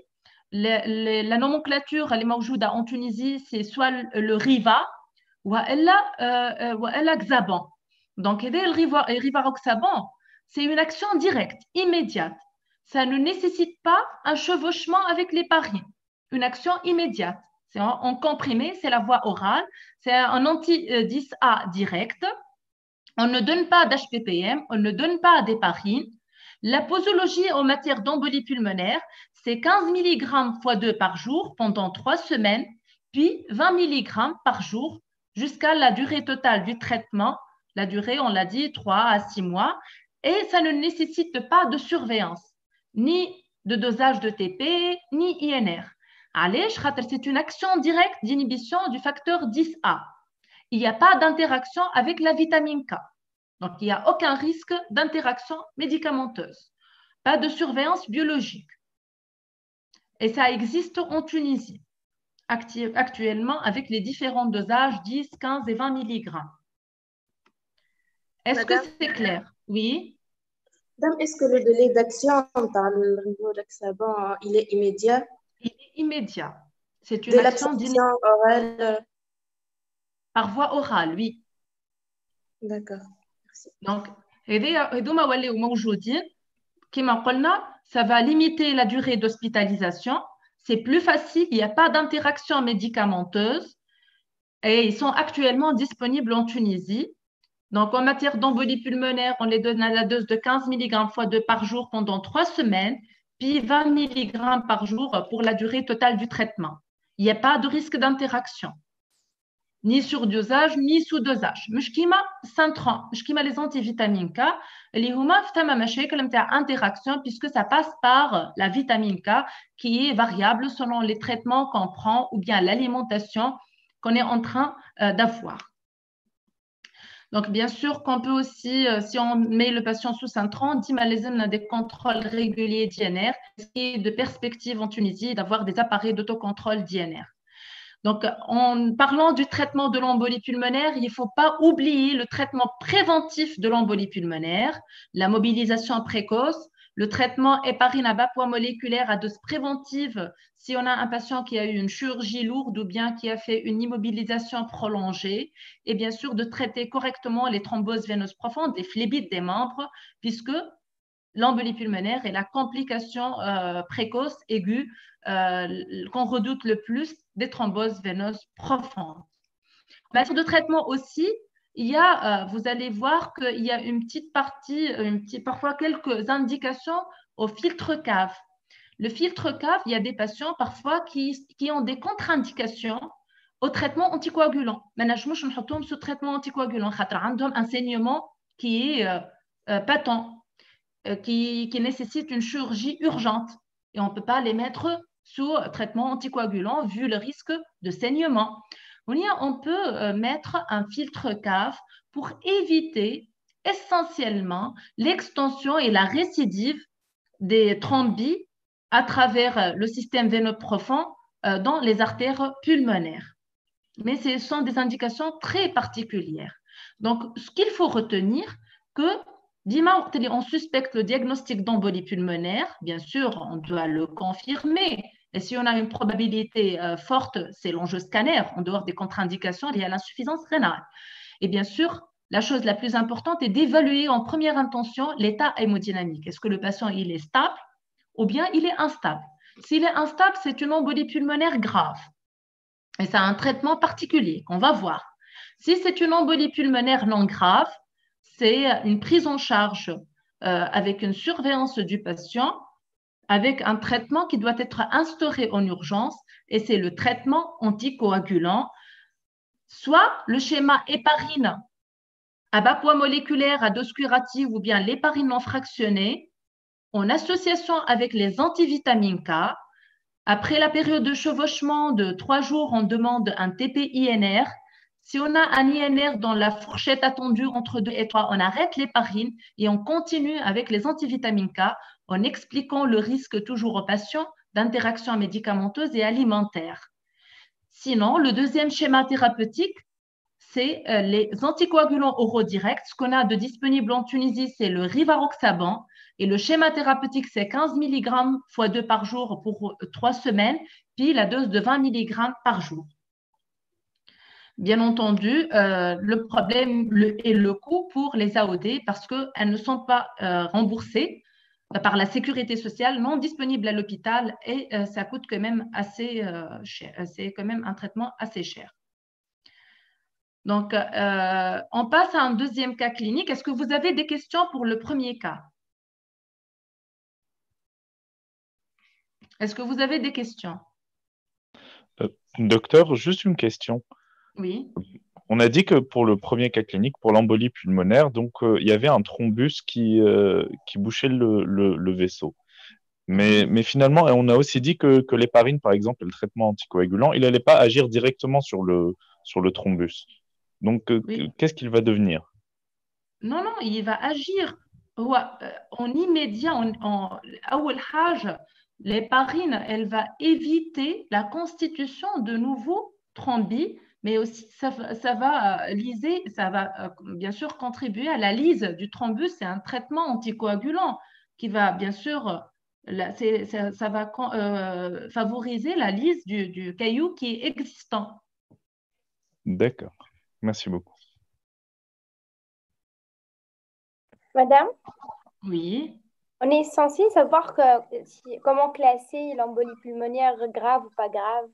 [SPEAKER 1] La nomenclature, elle est mawjouda en Tunisie, c'est soit le Riva ou elle Xaban. Donc, le Rivaroxaban, c'est une action directe, immédiate. Ça ne nécessite pas un chevauchement avec l'héparine. Une action immédiate. C'est en comprimé, c'est la voie orale. C'est un anti-10A direct. On ne donne pas d'HPPM, on ne donne pas d'héparine. La posologie en matière d'embolie pulmonaire, c'est 15 mg x 2 par jour pendant 3 semaines, puis 20 mg par jour jusqu'à la durée totale du traitement. La durée, on l'a dit, 3 à 6 mois. Et ça ne nécessite pas de surveillance, ni de dosage de TP, ni INR. C'est une action directe d'inhibition du facteur 10A. Il n'y a pas d'interaction avec la vitamine K. Donc, il n'y a aucun risque d'interaction médicamenteuse, pas de surveillance biologique. Et ça existe en Tunisie, actuellement, avec les différents dosages 10, 15 et 20 mg. Est-ce que c'est clair? Oui.
[SPEAKER 4] Madame, est-ce que le délai d'action dans le rivaroxaban, il est immédiat?
[SPEAKER 1] Il est immédiat. C'est une
[SPEAKER 4] Dès
[SPEAKER 1] action
[SPEAKER 4] l'absorption orale?
[SPEAKER 1] Par voie orale, oui.
[SPEAKER 4] D'accord. Merci.
[SPEAKER 1] Donc, هذوما ولاو موجودين كما قلنا, ça va limiter la durée d'hospitalisation. C'est plus facile, il n'y a pas d'interaction médicamenteuse et ils sont actuellement disponibles en Tunisie. Donc, en matière d'embolie pulmonaire, on les donne à la dose de 15 mg fois 2 par jour pendant 3 semaines, puis 20 mg par jour pour la durée totale du traitement. Il n'y a pas de risque d'interaction, ni surdosage, ni sous-dosage. مش كيما Sintran, مش كيما les antivitamines K, اللي هما فما مشاكل نتاع interaction puisque ça passe par la vitamine K qui est variable selon les traitements qu'on prend ou bien l'alimentation qu'on est en train d'avoir. Donc, bien sûr qu'on peut aussi, si on met le patient sous Sintran, on a des contrôles réguliers d'INR, et de perspective en Tunisie d'avoir des appareils d'autocontrôle d'INR. Donc, en parlant du traitement de l'embolie pulmonaire, il ne faut pas oublier le traitement préventif de l'embolie pulmonaire, la mobilisation précoce, le traitement héparine à bas poids moléculaire à dose préventive si on a un patient qui a eu une chirurgie lourde ou bien qui a fait une immobilisation prolongée, et bien sûr de traiter correctement les thromboses veineuses profondes, les phlébites des membres, puisque l'embolie pulmonaire est la complication précoce aiguë qu'on redoute le plus des thromboses veineuses profondes. En matière de traitement aussi, il y a, vous allez voir qu'il y a une petite partie, parfois quelques indications au filtre cave. Le filtre cave, il y a des patients parfois qui ont des contre-indications au traitement anticoagulant. Maintenant, je ne ce traitement anticoagulant. Ils ont un saignement qui est patent, qui nécessite une chirurgie urgente. Et on ne peut pas les mettre sous traitement anticoagulant vu le risque de saignement. On peut mettre un filtre cave pour éviter essentiellement l'extension et la récidive des thrombes à travers le système veineux profond dans les artères pulmonaires. Mais ce sont des indications très particulières. Donc, ce qu'il faut retenir, que on suspecte le diagnostic d'embolie pulmonaire, bien sûr, on doit le confirmer. Et si on a une probabilité forte, c'est l'enjeu scanner, en dehors des contre-indications liées à l'insuffisance rénale. Et bien sûr, la chose la plus importante est d'évaluer en première intention l'état hémodynamique. Est-ce que le patient il est stable ou bien il est instable? S'il est instable, c'est une embolie pulmonaire grave. Et ça a un traitement particulier qu'on va voir. Si c'est une embolie pulmonaire non grave, c'est une prise en charge avec une surveillance du patient, avec un traitement qui doit être instauré en urgence, et c'est le traitement anticoagulant, soit le schéma héparine à bas poids moléculaire à dose curative ou bien l'héparine non fractionnée, en association avec les antivitamines K. Après la période de chevauchement de 3 jours, on demande un TP-INR. Si on a un INR dans la fourchette attendue entre 2 et 3, on arrête l'héparine et on continue avec les antivitamines K en expliquant le risque toujours aux patients d'interaction médicamenteuse et alimentaire. Sinon, le deuxième schéma thérapeutique, c'est les anticoagulants oraux directs. Ce qu'on a de disponible en Tunisie, c'est le rivaroxaban. Et le schéma thérapeutique, c'est 15 mg fois 2 par jour pour 3 semaines, puis la dose de 20 mg par jour. Bien entendu, le problème est le coût pour les AOD parce qu'elles ne sont pas remboursées par la sécurité sociale, non disponibles à l'hôpital et ça coûte quand même assez cher. C'est quand même un traitement assez cher. Donc, on passe à un deuxième cas clinique. Est-ce que vous avez des questions pour le premier cas? Est-ce que vous avez des questions?
[SPEAKER 3] Docteur, juste une question.
[SPEAKER 1] Oui.
[SPEAKER 3] On a dit que pour le premier cas clinique, pour l'embolie pulmonaire, donc il y avait un thrombus qui bouchait le vaisseau. Mais finalement, on a aussi dit que l'héparine, par exemple, le traitement anticoagulant, il n'allait pas agir directement sur le thrombus. Donc,
[SPEAKER 1] Oui.
[SPEAKER 3] qu'est-ce qu'il va devenir?
[SPEAKER 1] Non, non, il va agir en immédiat. أول حاجة, l'héparine, elle va éviter la constitution de nouveaux thrombus, mais aussi ça va liser, ça va bien sûr contribuer à la lise du thrombus. C'est un traitement anticoagulant qui va bien sûr, ça va favoriser la lise du caillou qui est existant.
[SPEAKER 3] D'accord. Merci beaucoup.
[SPEAKER 2] Madame,
[SPEAKER 1] Oui.
[SPEAKER 2] on est censé savoir comment classer l'embolie pulmonaire grave ou pas grave.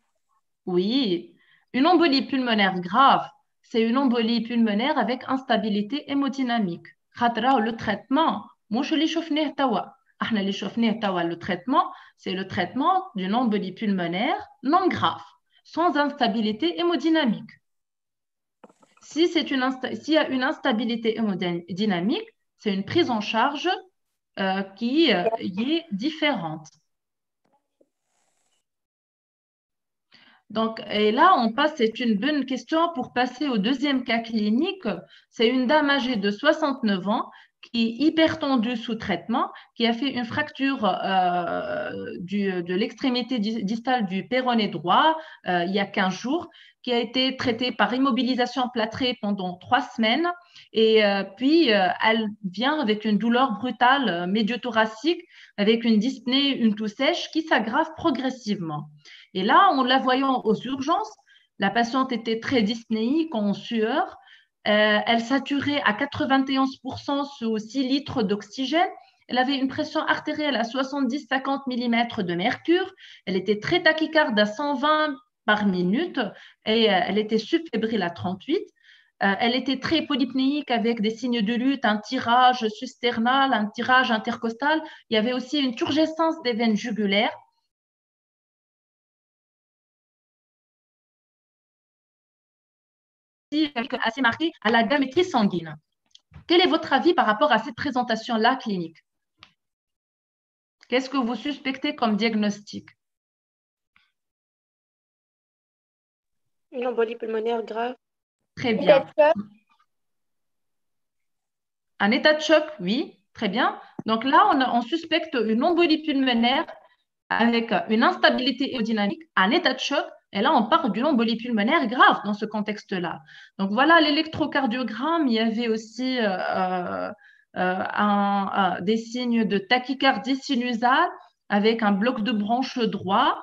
[SPEAKER 1] Oui, une embolie pulmonaire grave, c'est une embolie pulmonaire avec instabilité hémodynamique. خاطر le traitement, مش اللي شفناه توا. احنا اللي شفناه توا le traitement, c'est le traitement d'une embolie pulmonaire non grave, sans instabilité hémodynamique. S'il y a une instabilité hémodynamique, c'est une prise en charge qui est différente. Donc, et là, c'est une bonne question pour passer au deuxième cas clinique. C'est une dame âgée de 69 ans qui est hypertendue sous traitement, qui a fait une fracture de l'extrémité distale du péroné droit il y a 15 jours, qui a été traitée par immobilisation plâtrée pendant 3 semaines. Et puis, elle vient avec une douleur brutale médiothoracique, avec une dyspnée, une toux sèche qui s'aggrave progressivement. Et là, en la voyant aux urgences, la patiente était très dyspnéique, en sueur. Elle saturait à 91% sous 6 litres d'oxygène. Elle avait une pression artérielle à 70-50 mm de mercure. Elle était très tachycarde à 120 par minute et elle était subfébrile à 38. Elle était très polypnéique avec des signes de lutte, un tirage susternal, un tirage intercostal. Il y avait aussi une turgescence des veines jugulaires. Assez marqué à la gamétrie sanguine. Quel est votre avis par rapport à cette présentation-là clinique? Qu'est-ce que vous suspectez comme diagnostic?
[SPEAKER 4] Une embolie pulmonaire grave.
[SPEAKER 1] Très bien. Un état de choc, oui, très bien. Donc là, on suspecte une embolie pulmonaire avec une instabilité hémodynamique, un état de choc. Et là, on parle d'une embolie pulmonaire grave dans ce contexte-là. Donc voilà, l'électrocardiogramme, il y avait aussi des signes de tachycardie sinusale avec un bloc de branche droit.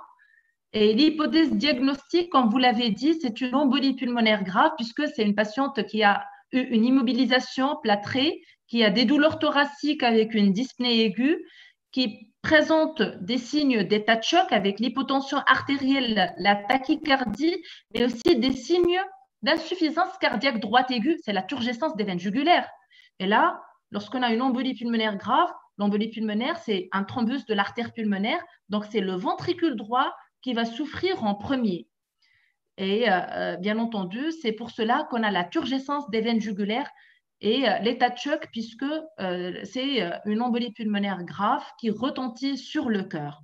[SPEAKER 1] Et l'hypothèse diagnostique, comme vous l'avez dit, c'est une embolie pulmonaire grave puisque c'est une patiente qui a eu une immobilisation plâtrée, qui a des douleurs thoraciques avec une dyspnée aiguë, qui présente des signes d'état de choc avec l'hypotension artérielle, la tachycardie, mais aussi des signes d'insuffisance cardiaque droite aiguë, c'est la turgescence des veines jugulaires. Et là, lorsqu'on a une embolie pulmonaire grave, l'embolie pulmonaire, c'est un thrombus de l'artère pulmonaire, donc c'est le ventricule droit qui va souffrir en premier. Et bien entendu, c'est pour cela qu'on a la turgescence des veines jugulaires et l'état de choc, puisque c'est une embolie pulmonaire grave qui retentit sur le cœur.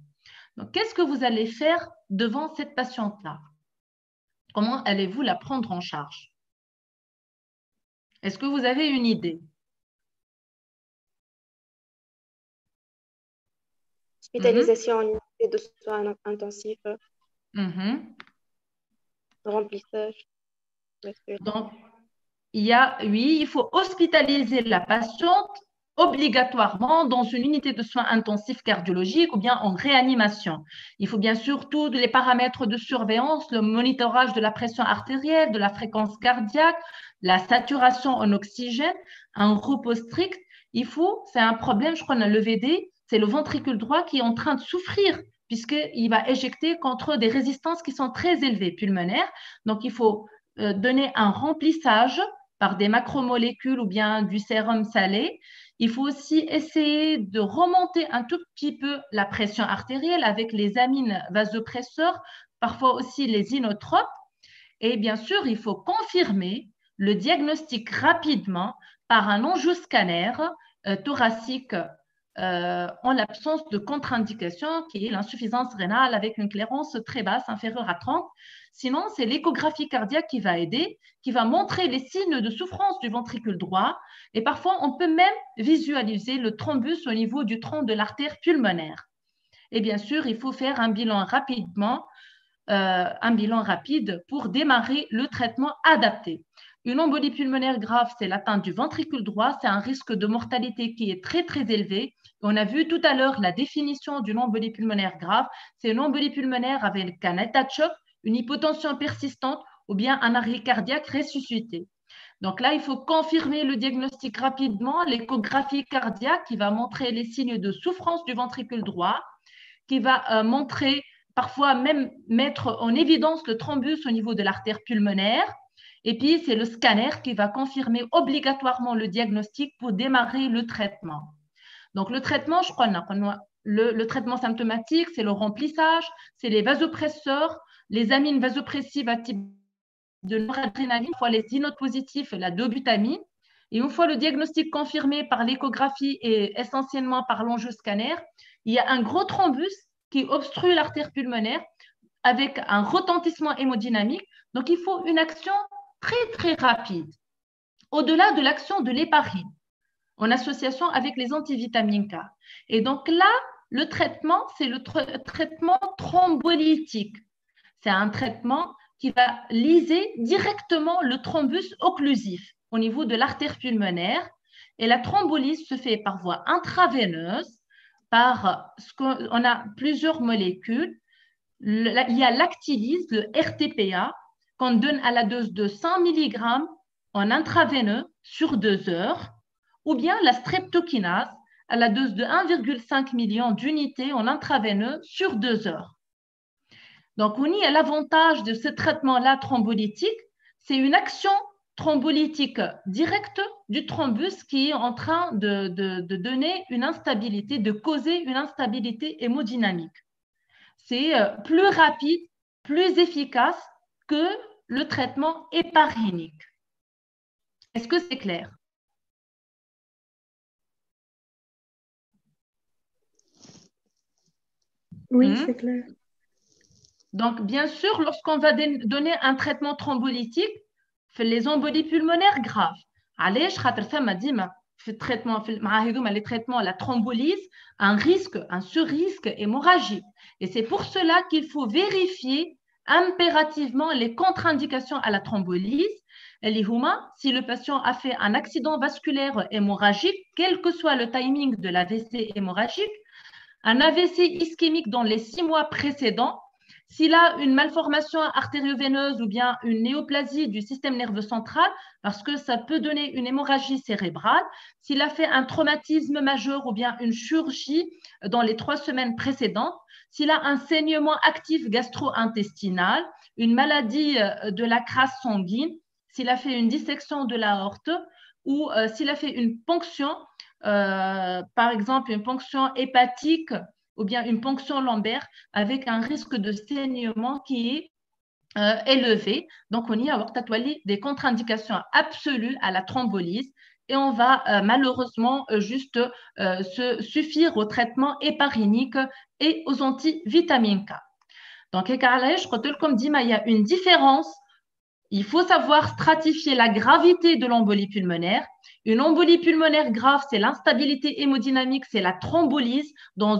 [SPEAKER 1] Donc, qu'est-ce que vous allez faire devant cette patiente-là? Comment allez-vous la prendre en charge? Est-ce que vous avez une idée?
[SPEAKER 4] Hospitalisation en unité de soins intensifs, remplissage.
[SPEAKER 1] Donc, il faut hospitaliser la patiente obligatoirement dans une unité de soins intensifs cardiologiques ou bien en réanimation. Il faut bien sûr tous les paramètres de surveillance, le monitorage de la pression artérielle, de la fréquence cardiaque, la saturation en oxygène, un repos strict. C'est un problème, je crois, dans le VD, c'est le ventricule droit qui est en train de souffrir puisqu'il va éjecter contre des résistances qui sont très élevées pulmonaires. Donc, il faut donner un remplissage par des macromolécules ou bien du sérum salé. Il faut aussi essayer de remonter un tout petit peu la pression artérielle avec les amines vasopresseurs, parfois aussi les inotropes. Et bien sûr, il faut confirmer le diagnostic rapidement par un angioscanner thoracique en l'absence de contre-indication qui est l'insuffisance rénale avec une clairance très basse, inférieure à 30. Sinon, c'est l'échographie cardiaque qui va aider, qui va montrer les signes de souffrance du ventricule droit. Et parfois, on peut même visualiser le thrombus au niveau du tronc de l'artère pulmonaire. Et bien sûr, il faut faire un bilan rapide pour démarrer le traitement adapté. Une embolie pulmonaire grave, c'est l'atteinte du ventricule droit. C'est un risque de mortalité qui est très, très élevé. On a vu tout à l'heure la définition d'une embolie pulmonaire grave. C'est une embolie pulmonaire avec un état de choc, une hypotension persistante ou bien un arrêt cardiaque ressuscité. Donc là, il faut confirmer le diagnostic rapidement, l'échographie cardiaque qui va montrer les signes de souffrance du ventricule droit, qui va montrer, parfois même mettre en évidence le thrombus au niveau de l'artère pulmonaire. Et puis, c'est le scanner qui va confirmer obligatoirement le diagnostic pour démarrer le traitement. Donc, le traitement, je crois, le traitement symptomatique, c'est le remplissage, c'est les vasopresseurs, les amines vasopressives à type de noradrénaline, une fois les inodes positifs et la dobutamine. Et une fois le diagnostic confirmé par l'échographie et essentiellement par l'angioscanner, il y a un gros thrombus qui obstrue l'artère pulmonaire avec un retentissement hémodynamique. Donc, il faut une action très, très rapide, au-delà de l'action de l'héparine, en association avec les antivitamines K. Et donc là, le traitement, c'est le traitement thrombolytique. C'est un traitement qui va liser directement le thrombus occlusif au niveau de l'artère pulmonaire. Et la thrombolyse se fait par voie intraveineuse, on a plusieurs molécules. Il y a l'actilyse, le RTPA, qu'on donne à la dose de 100 mg en intraveineux sur 2 heures, ou bien la streptokinase à la dose de 1,5 million d'unités en intraveineux sur 2 heures. Donc, on y a l'avantage de ce traitement-là thrombolytique, c'est une action thrombolytique directe du thrombus qui est en train de donner une instabilité, de causer une instabilité hémodynamique. C'est plus rapide, plus efficace que le traitement héparinique. Est-ce que c'est clair?
[SPEAKER 5] Oui, c'est clair.
[SPEAKER 1] Donc, bien sûr, lorsqu'on va donner un traitement thrombolytique, les embolies pulmonaires graves. علاش خاطر ثم ديما في التريتمون مع هذوما les traitements la thrombolyse un surrisque hémorragique. Et c'est pour cela qu'il faut vérifier impérativement les contre-indications à la thrombolyse. Si le patient a fait un accident vasculaire hémorragique, quel que soit le timing de l'AVC hémorragique, un AVC ischémique dans les 6 mois précédents, s'il a une malformation artério-veineuse ou bien une néoplasie du système nerveux central, parce que ça peut donner une hémorragie cérébrale, s'il a fait un traumatisme majeur ou bien une chirurgie dans les 3 semaines précédentes, s'il a un saignement actif gastro-intestinal, une maladie de la crasse sanguine, s'il a fait une dissection de l'aorte ou s'il a fait une ponction, par exemple une ponction hépatique ou bien une ponction lombaire avec un risque de saignement qui est élevé. Donc, on y a des contre-indications absolues à la thrombolyse et on va malheureusement juste se suffire au traitement héparinique et aux antivitamines K. Donc, comme dit, il y a une différence. Il faut savoir stratifier la gravité de l'embolie pulmonaire. Une embolie pulmonaire grave, c'est l'instabilité hémodynamique, c'est la thrombolyse dans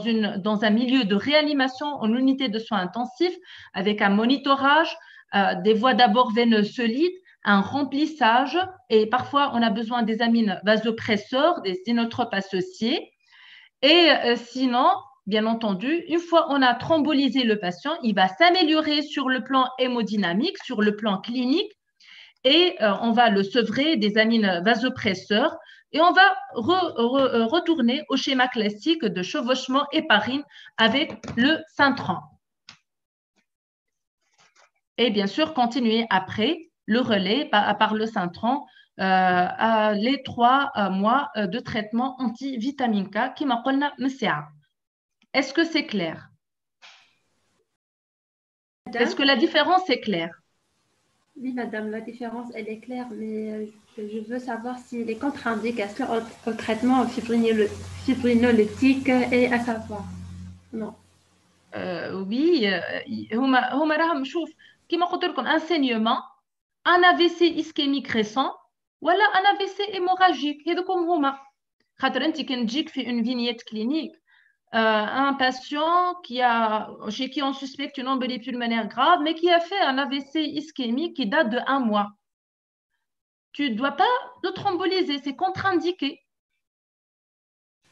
[SPEAKER 1] un milieu de réanimation en unité de soins intensifs avec un monitorage, des voies d'abord veineuses solides, un remplissage et parfois on a besoin des amines vasopresseurs, des inotropes associés. Et sinon, bien entendu, une fois on a thrombolysé le patient, il va s'améliorer sur le plan hémodynamique, sur le plan clinique, et on va le sevrer des amines vasopresseurs et on va retourner au schéma classique de chevauchement héparine avec le Syntran. Et bien sûr, continuer après le relais par le Syntran les 3 mois de traitement anti-vitamine K qui m'a قلنا MCA. Est-ce que c'est clair? Est-ce que la différence est claire?
[SPEAKER 5] Oui, madame, la différence, elle est claire, mais je veux savoir si les contre-indications au traitement fibrinolytique est à savoir. Non.
[SPEAKER 1] Oui, هما راهم شوف كيما قلت لكم enseignement un AVC ischémique récent ولا un AVC hémorragique هذوكم هما خاطر انت كان تجيك في une vignette clinique un patient chez qui on suspecte une embolie pulmonaire grave mais qui a fait un AVC ischémique qui date de 1 mois. Tu ne dois pas le thromboliser, c'est contre-indiqué.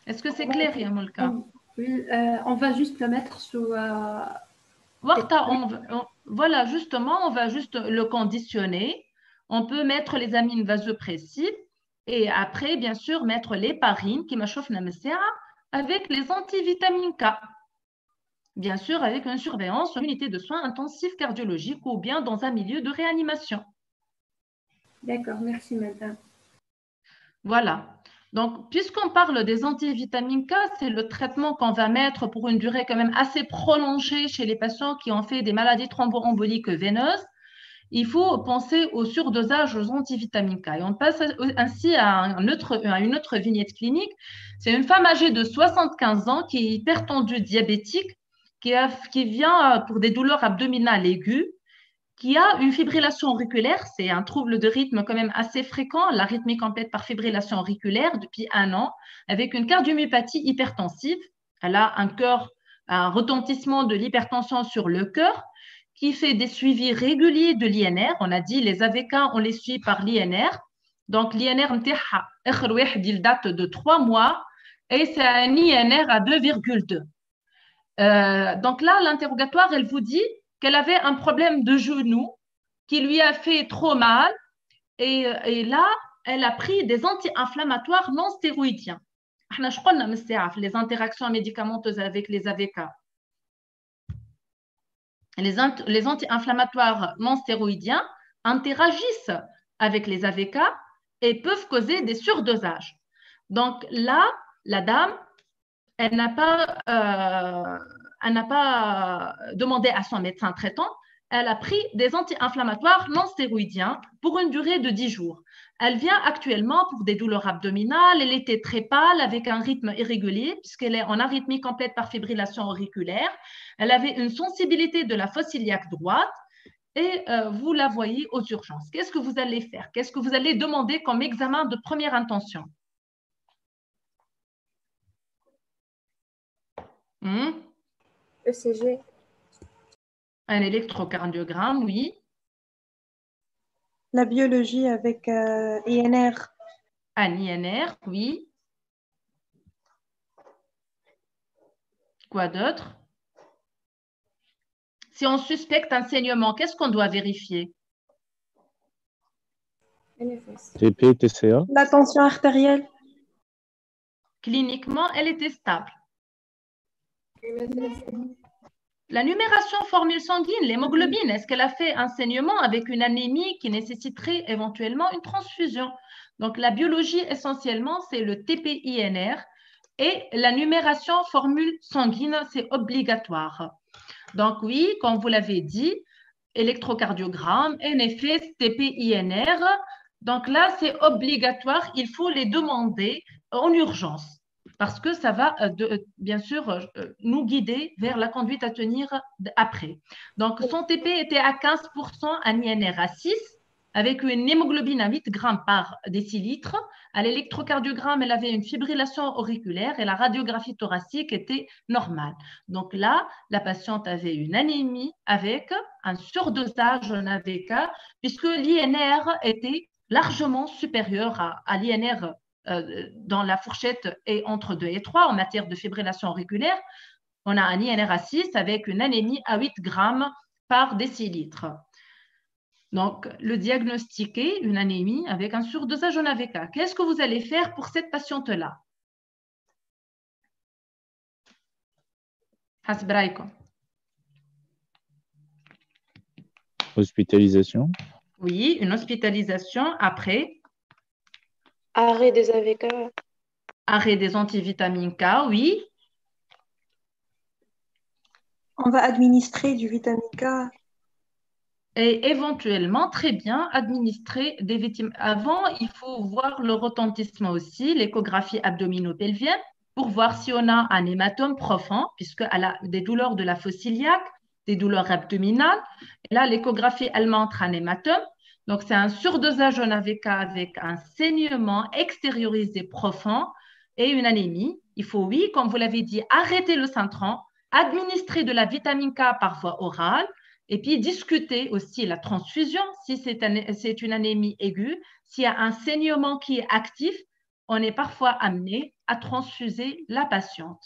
[SPEAKER 1] Est-ce que c'est clair, Yamolka?
[SPEAKER 5] Oui, on va juste le mettre sous...
[SPEAKER 1] Voilà, justement, on va juste le conditionner. On peut mettre les amines vasopressives et après, bien sûr, mettre l'héparine qui m'achauffe avec les antivitamines K. Bien sûr, avec une surveillance en unité de soins intensifs cardiologiques ou bien dans un milieu de réanimation.
[SPEAKER 5] D'accord, merci madame.
[SPEAKER 1] Voilà. Donc, puisqu'on parle des antivitamines K, c'est le traitement qu'on va mettre pour une durée quand même assez prolongée chez les patients qui ont fait des maladies thromboemboliques veineuses. Il faut penser au surdosage aux antivitamines K. Et on passe ainsi à une autre vignette clinique. C'est une femme âgée de 75 ans qui est hypertendue diabétique, qui vient pour des douleurs abdominales aiguës, qui a une fibrillation auriculaire, c'est un trouble de rythme quand même assez fréquent, l'arythmie complète par fibrillation auriculaire depuis 1 an, avec une cardiomyopathie hypertensive. Elle a un retentissement de l'hypertension sur le cœur, qui fait des suivis réguliers de l'INR. On a dit les AVK, on les suit par l'INR. Donc l'INR il date de 3 mois et c'est un INR à 2,2. Donc là, l'interrogatoire, elle vous dit qu'elle avait un problème de genou qui lui a fait trop mal et là, elle a pris des anti-inflammatoires non stéroïdiens. Les interactions médicamenteuses avec les AVK. Les anti-inflammatoires non stéroïdiens interagissent avec les AVK et peuvent causer des surdosages. Donc là, la dame, elle n'a pas demandé à son médecin traitant, elle a pris des anti-inflammatoires non stéroïdiens pour une durée de 10 jours. Elle vient actuellement pour des douleurs abdominales, elle était très pâle avec un rythme irrégulier puisqu'elle est en arythmie complète par fibrillation auriculaire. Elle avait une sensibilité de la fosse iliaque droite et vous la voyez aux urgences. Qu'est-ce que vous allez faire? Qu'est-ce que vous allez demander comme examen de première intention?
[SPEAKER 2] ECG.
[SPEAKER 1] Un électrocardiogramme, oui.
[SPEAKER 6] La biologie avec INR.
[SPEAKER 1] Un INR, oui. Quoi d'autre? Si on suspecte un saignement, qu'est-ce qu'on doit vérifier?
[SPEAKER 3] TP, TCA.
[SPEAKER 6] La tension artérielle.
[SPEAKER 1] Cliniquement, elle était stable. La numération formule sanguine, l'hémoglobine, est-ce qu'elle a fait un saignement avec une anémie qui nécessiterait éventuellement une transfusion? Donc, la biologie, essentiellement, c'est le TPINR et la numération formule sanguine, c'est obligatoire. Donc, oui, comme vous l'avez dit, électrocardiogramme, NFS, TPINR. Donc là, c'est obligatoire, il faut les demander en urgence parce que ça va bien sûr nous guider vers la conduite à tenir après. Donc, son TP était à 15%, un INR à 6, avec une hémoglobine à 8 grammes par décilitre. À l'électrocardiogramme, elle avait une fibrillation auriculaire et la radiographie thoracique était normale. Donc là, la patiente avait une anémie avec un surdosage en AVK puisque l'INR était largement supérieur à l'INR dans la fourchette est entre 2 et 3 en matière de fibrillation auriculaire. On a un INR à 6 avec une anémie à 8 grammes par décilitre. Donc, le diagnostiquer, une anémie avec un surdosage en AVK. Qu'est-ce que vous allez faire pour cette patiente-là?
[SPEAKER 3] Hospitalisation.
[SPEAKER 1] Oui, une hospitalisation après.
[SPEAKER 4] Arrêt des AVK.
[SPEAKER 1] Arrêt des antivitamines K, oui.
[SPEAKER 6] On va administrer du vitamine K.
[SPEAKER 1] et éventuellement, très bien, administrer des vitamines. Avant, il faut voir le retentissement aussi, l'échographie abdominopelvienne, pour voir si on a un hématome profond, puisqu'elle a des douleurs de la fosse iliaque, des douleurs abdominales. Et là, l'échographie, elle montre un hématome. Donc, c'est un surdosage en AVK avec un saignement extériorisé profond et une anémie. Il faut, oui, comme vous l'avez dit, arrêter le Cintran, administrer de la vitamine K par voie orale, et puis discuter aussi la transfusion, si c'est une anémie aiguë, s'il y a un saignement qui est actif, on est parfois amené à transfuser la patiente.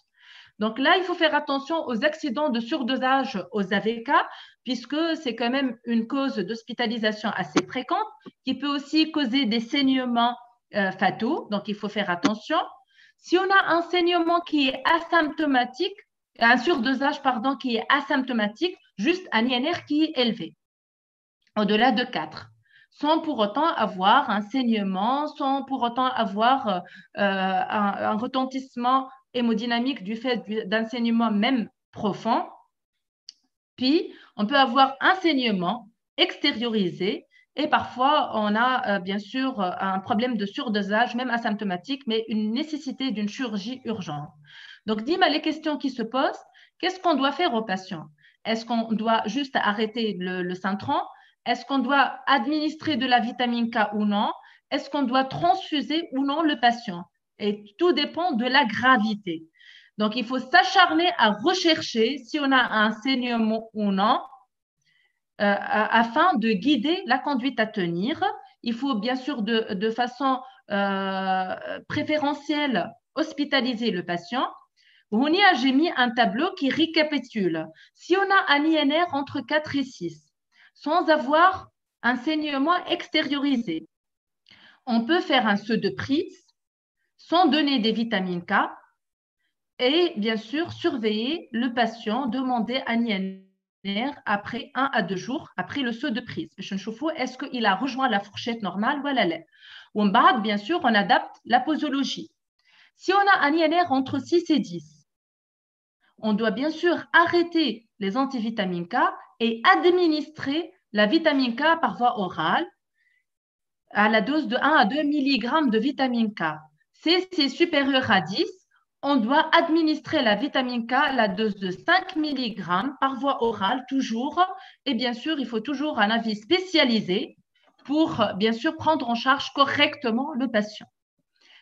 [SPEAKER 1] Donc là, il faut faire attention aux accidents de surdosage aux AVK, puisque c'est quand même une cause d'hospitalisation assez fréquente, qui peut aussi causer des saignements fataux, donc il faut faire attention. Si on a un saignement qui est asymptomatique, un surdosage, pardon, qui est asymptomatique, juste un INR qui est élevé, au-delà de 4, sans pour autant avoir un saignement, sans pour autant avoir un retentissement hémodynamique du fait d'un saignement même profond. Puis, on peut avoir un saignement extériorisé et parfois, on a bien sûr un problème de surdosage, même asymptomatique, mais une nécessité d'une chirurgie urgente. Donc, dis-moi les questions qui se posent. Qu'est-ce qu'on doit faire aux patients? Est-ce qu'on doit juste arrêter le Cintran? Est-ce qu'on doit administrer de la vitamine K ou non? Est-ce qu'on doit transfuser ou non le patient? Et tout dépend de la gravité. Donc, il faut s'acharner à rechercher si on a un saignement ou non, afin de guider la conduite à tenir. Il faut bien sûr de façon préférentielle hospitaliser le patient. J'ai mis un tableau qui récapitule. Si on a un INR entre 4 et 6, sans avoir un saignement extériorisé, on peut faire un seau de prise sans donner des vitamines K et bien sûr surveiller le patient, demander un INR après 1 à 2 jours après le saut de prise. Est-ce qu'il a rejoint la fourchette normale ou à la lettre? Ou bien sûr, on adapte la posologie. Si on a un INR entre 6 et 10, on doit bien sûr arrêter les antivitamines K et administrer la vitamine K par voie orale à la dose de 1 à 2 mg de vitamine K. Si c'est supérieur à 10, on doit administrer la vitamine K à la dose de 5 mg par voie orale toujours. Et bien sûr, il faut toujours un avis spécialisé pour bien sûr prendre en charge correctement le patient.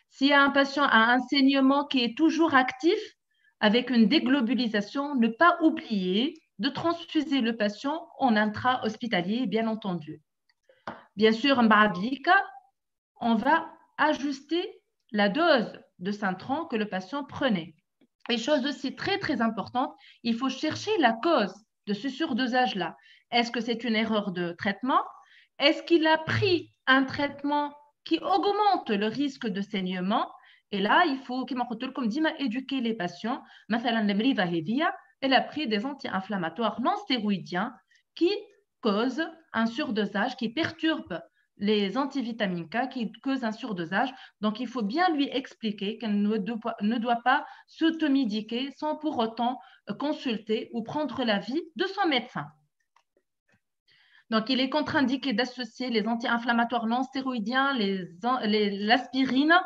[SPEAKER 1] Si un patient a un saignement qui est toujours actif, avec une déglobulisation, ne pas oublier de transfuser le patient en intra-hospitalier, bien entendu. Bien sûr, on va ajuster la dose de Cintran que le patient prenait. Et chose aussi très, très importante, il faut chercher la cause de ce surdosage-là. Est-ce que c'est une erreur de traitement? Est-ce qu'il a pris un traitement qui augmente le risque de saignement? Et là, il faut, comme dit, éduquer les patients. Elle a pris des anti-inflammatoires non stéroïdiens qui causent un surdosage, qui perturbent les antivitamines K, qui causent un surdosage. Donc, il faut bien lui expliquer qu'elle ne doit pas s'automédiquer sans pour autant consulter ou prendre l'avis de son médecin. Donc, il est contre-indiqué d'associer les anti-inflammatoires non stéroïdiens, l'aspirine,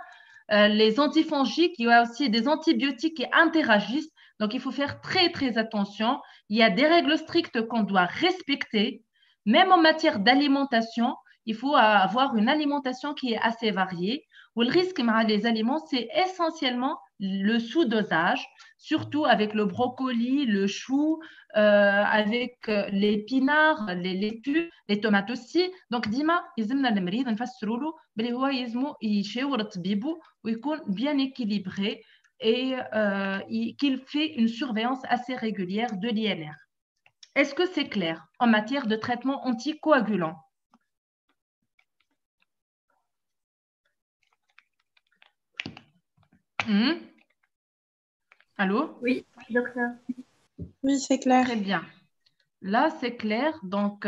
[SPEAKER 1] les antifongiques. Il y a aussi des antibiotiques qui interagissent. Donc, il faut faire très, très attention. Il y a des règles strictes qu'on doit respecter. Même en matière d'alimentation, il faut avoir une alimentation qui est assez variée. Où le risque les aliments, c'est essentiellement le sous-dosage, surtout avec le brocoli, le chou, avec l'épinard, les laitues, les tomates aussi. Donc, ديما يلزمنا المريض نفسروا له بلي هو يلزمو يشاور طبيبه ويكون bien équilibré et qu'il fait une surveillance assez régulière de l'INR. Est-ce que c'est clair en matière de traitement anticoagulant? Allô?
[SPEAKER 5] Oui, docteur.
[SPEAKER 6] Oui, c'est clair.
[SPEAKER 1] Très bien. Là, c'est clair. Donc,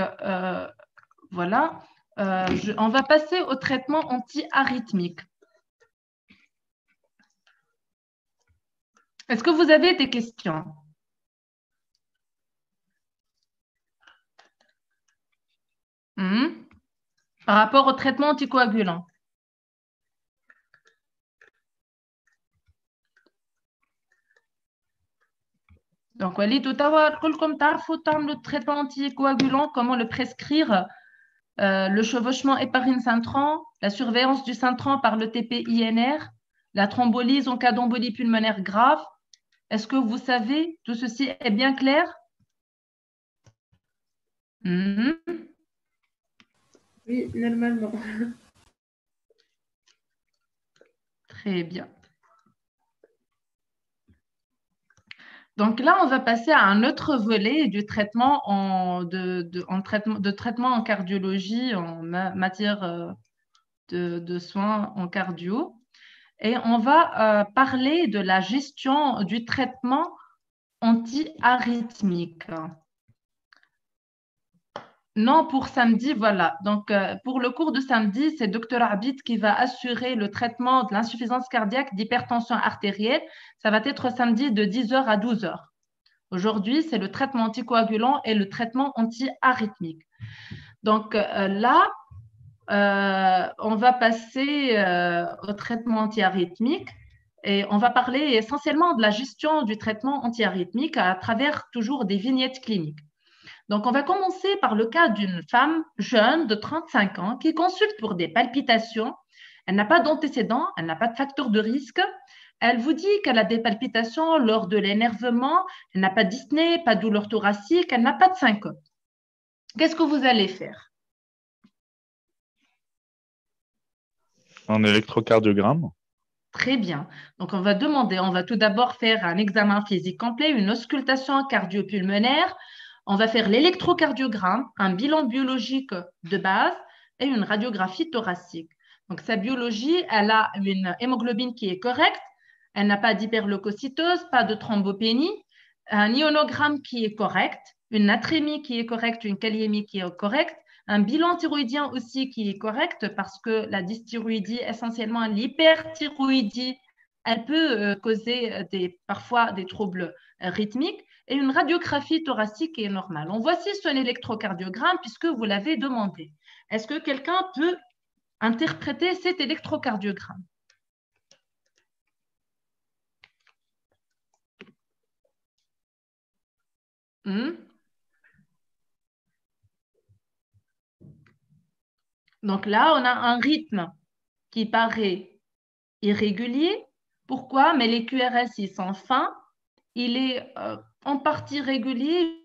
[SPEAKER 1] voilà. On va passer au traitement anti-arythmique. Est-ce que vous avez des questions? par rapport au traitement anticoagulant. Donc, le traitement anticoagulant, comment le prescrire, le chevauchement héparine-Saintran, la surveillance du Saintran par le TP-INR, la thrombolyse en cas d'embolie pulmonaire grave. Est-ce que vous savez, tout ceci est bien clair?
[SPEAKER 5] Oui, normalement.
[SPEAKER 1] Très bien. Donc là, on va passer à un autre volet du traitement traitement en cardiologie, en matière de soins en cardio. Et on va parler de la gestion du traitement anti-arythmique. Non, pour samedi, voilà. Donc, pour le cours de samedi, c'est Dr Abid qui va assurer le traitement de l'insuffisance cardiaque d'hypertension artérielle. Ça va être samedi de 10h à 12h. Aujourd'hui, c'est le traitement anticoagulant et le traitement anti-arythmique. Donc là, on va passer au traitement anti-arythmique et on va parler essentiellement de la gestion du traitement anti-arythmique à travers toujours des vignettes cliniques. Donc, on va commencer par le cas d'une femme jeune de 35 ans qui consulte pour des palpitations. Elle n'a pas d'antécédents, elle n'a pas de facteur de risque. Elle vous dit qu'elle a des palpitations lors de l'énervement, elle n'a pas de dyspnée, pas de douleur thoracique, elle n'a pas de syncope. Qu'est-ce que vous allez faire?
[SPEAKER 3] Un électrocardiogramme.
[SPEAKER 1] Très bien. Donc, on va tout d'abord faire un examen physique complet, une auscultation cardio-pulmonaire. On va faire l'électrocardiogramme, un bilan biologique de base et une radiographie thoracique. Donc, sa biologie, elle a une hémoglobine qui est correcte, elle n'a pas d'hyperleucocytose, pas de thrombopénie, un ionogramme qui est correct, une natrémie qui est correcte, une kaliémie qui est correcte, un bilan thyroïdien aussi qui est correct parce que la dysthyroïdie, essentiellement l'hyperthyroïdie, elle peut causer parfois des troubles rythmiques et une radiographie thoracique est normale. On voici son électrocardiogramme puisque vous l'avez demandé. Est-ce que quelqu'un peut interpréter cet électrocardiogramme? Donc là, on a un rythme qui paraît irrégulier. Pourquoi? Mais les QRS, ils sont fins. Il est en partie régulier,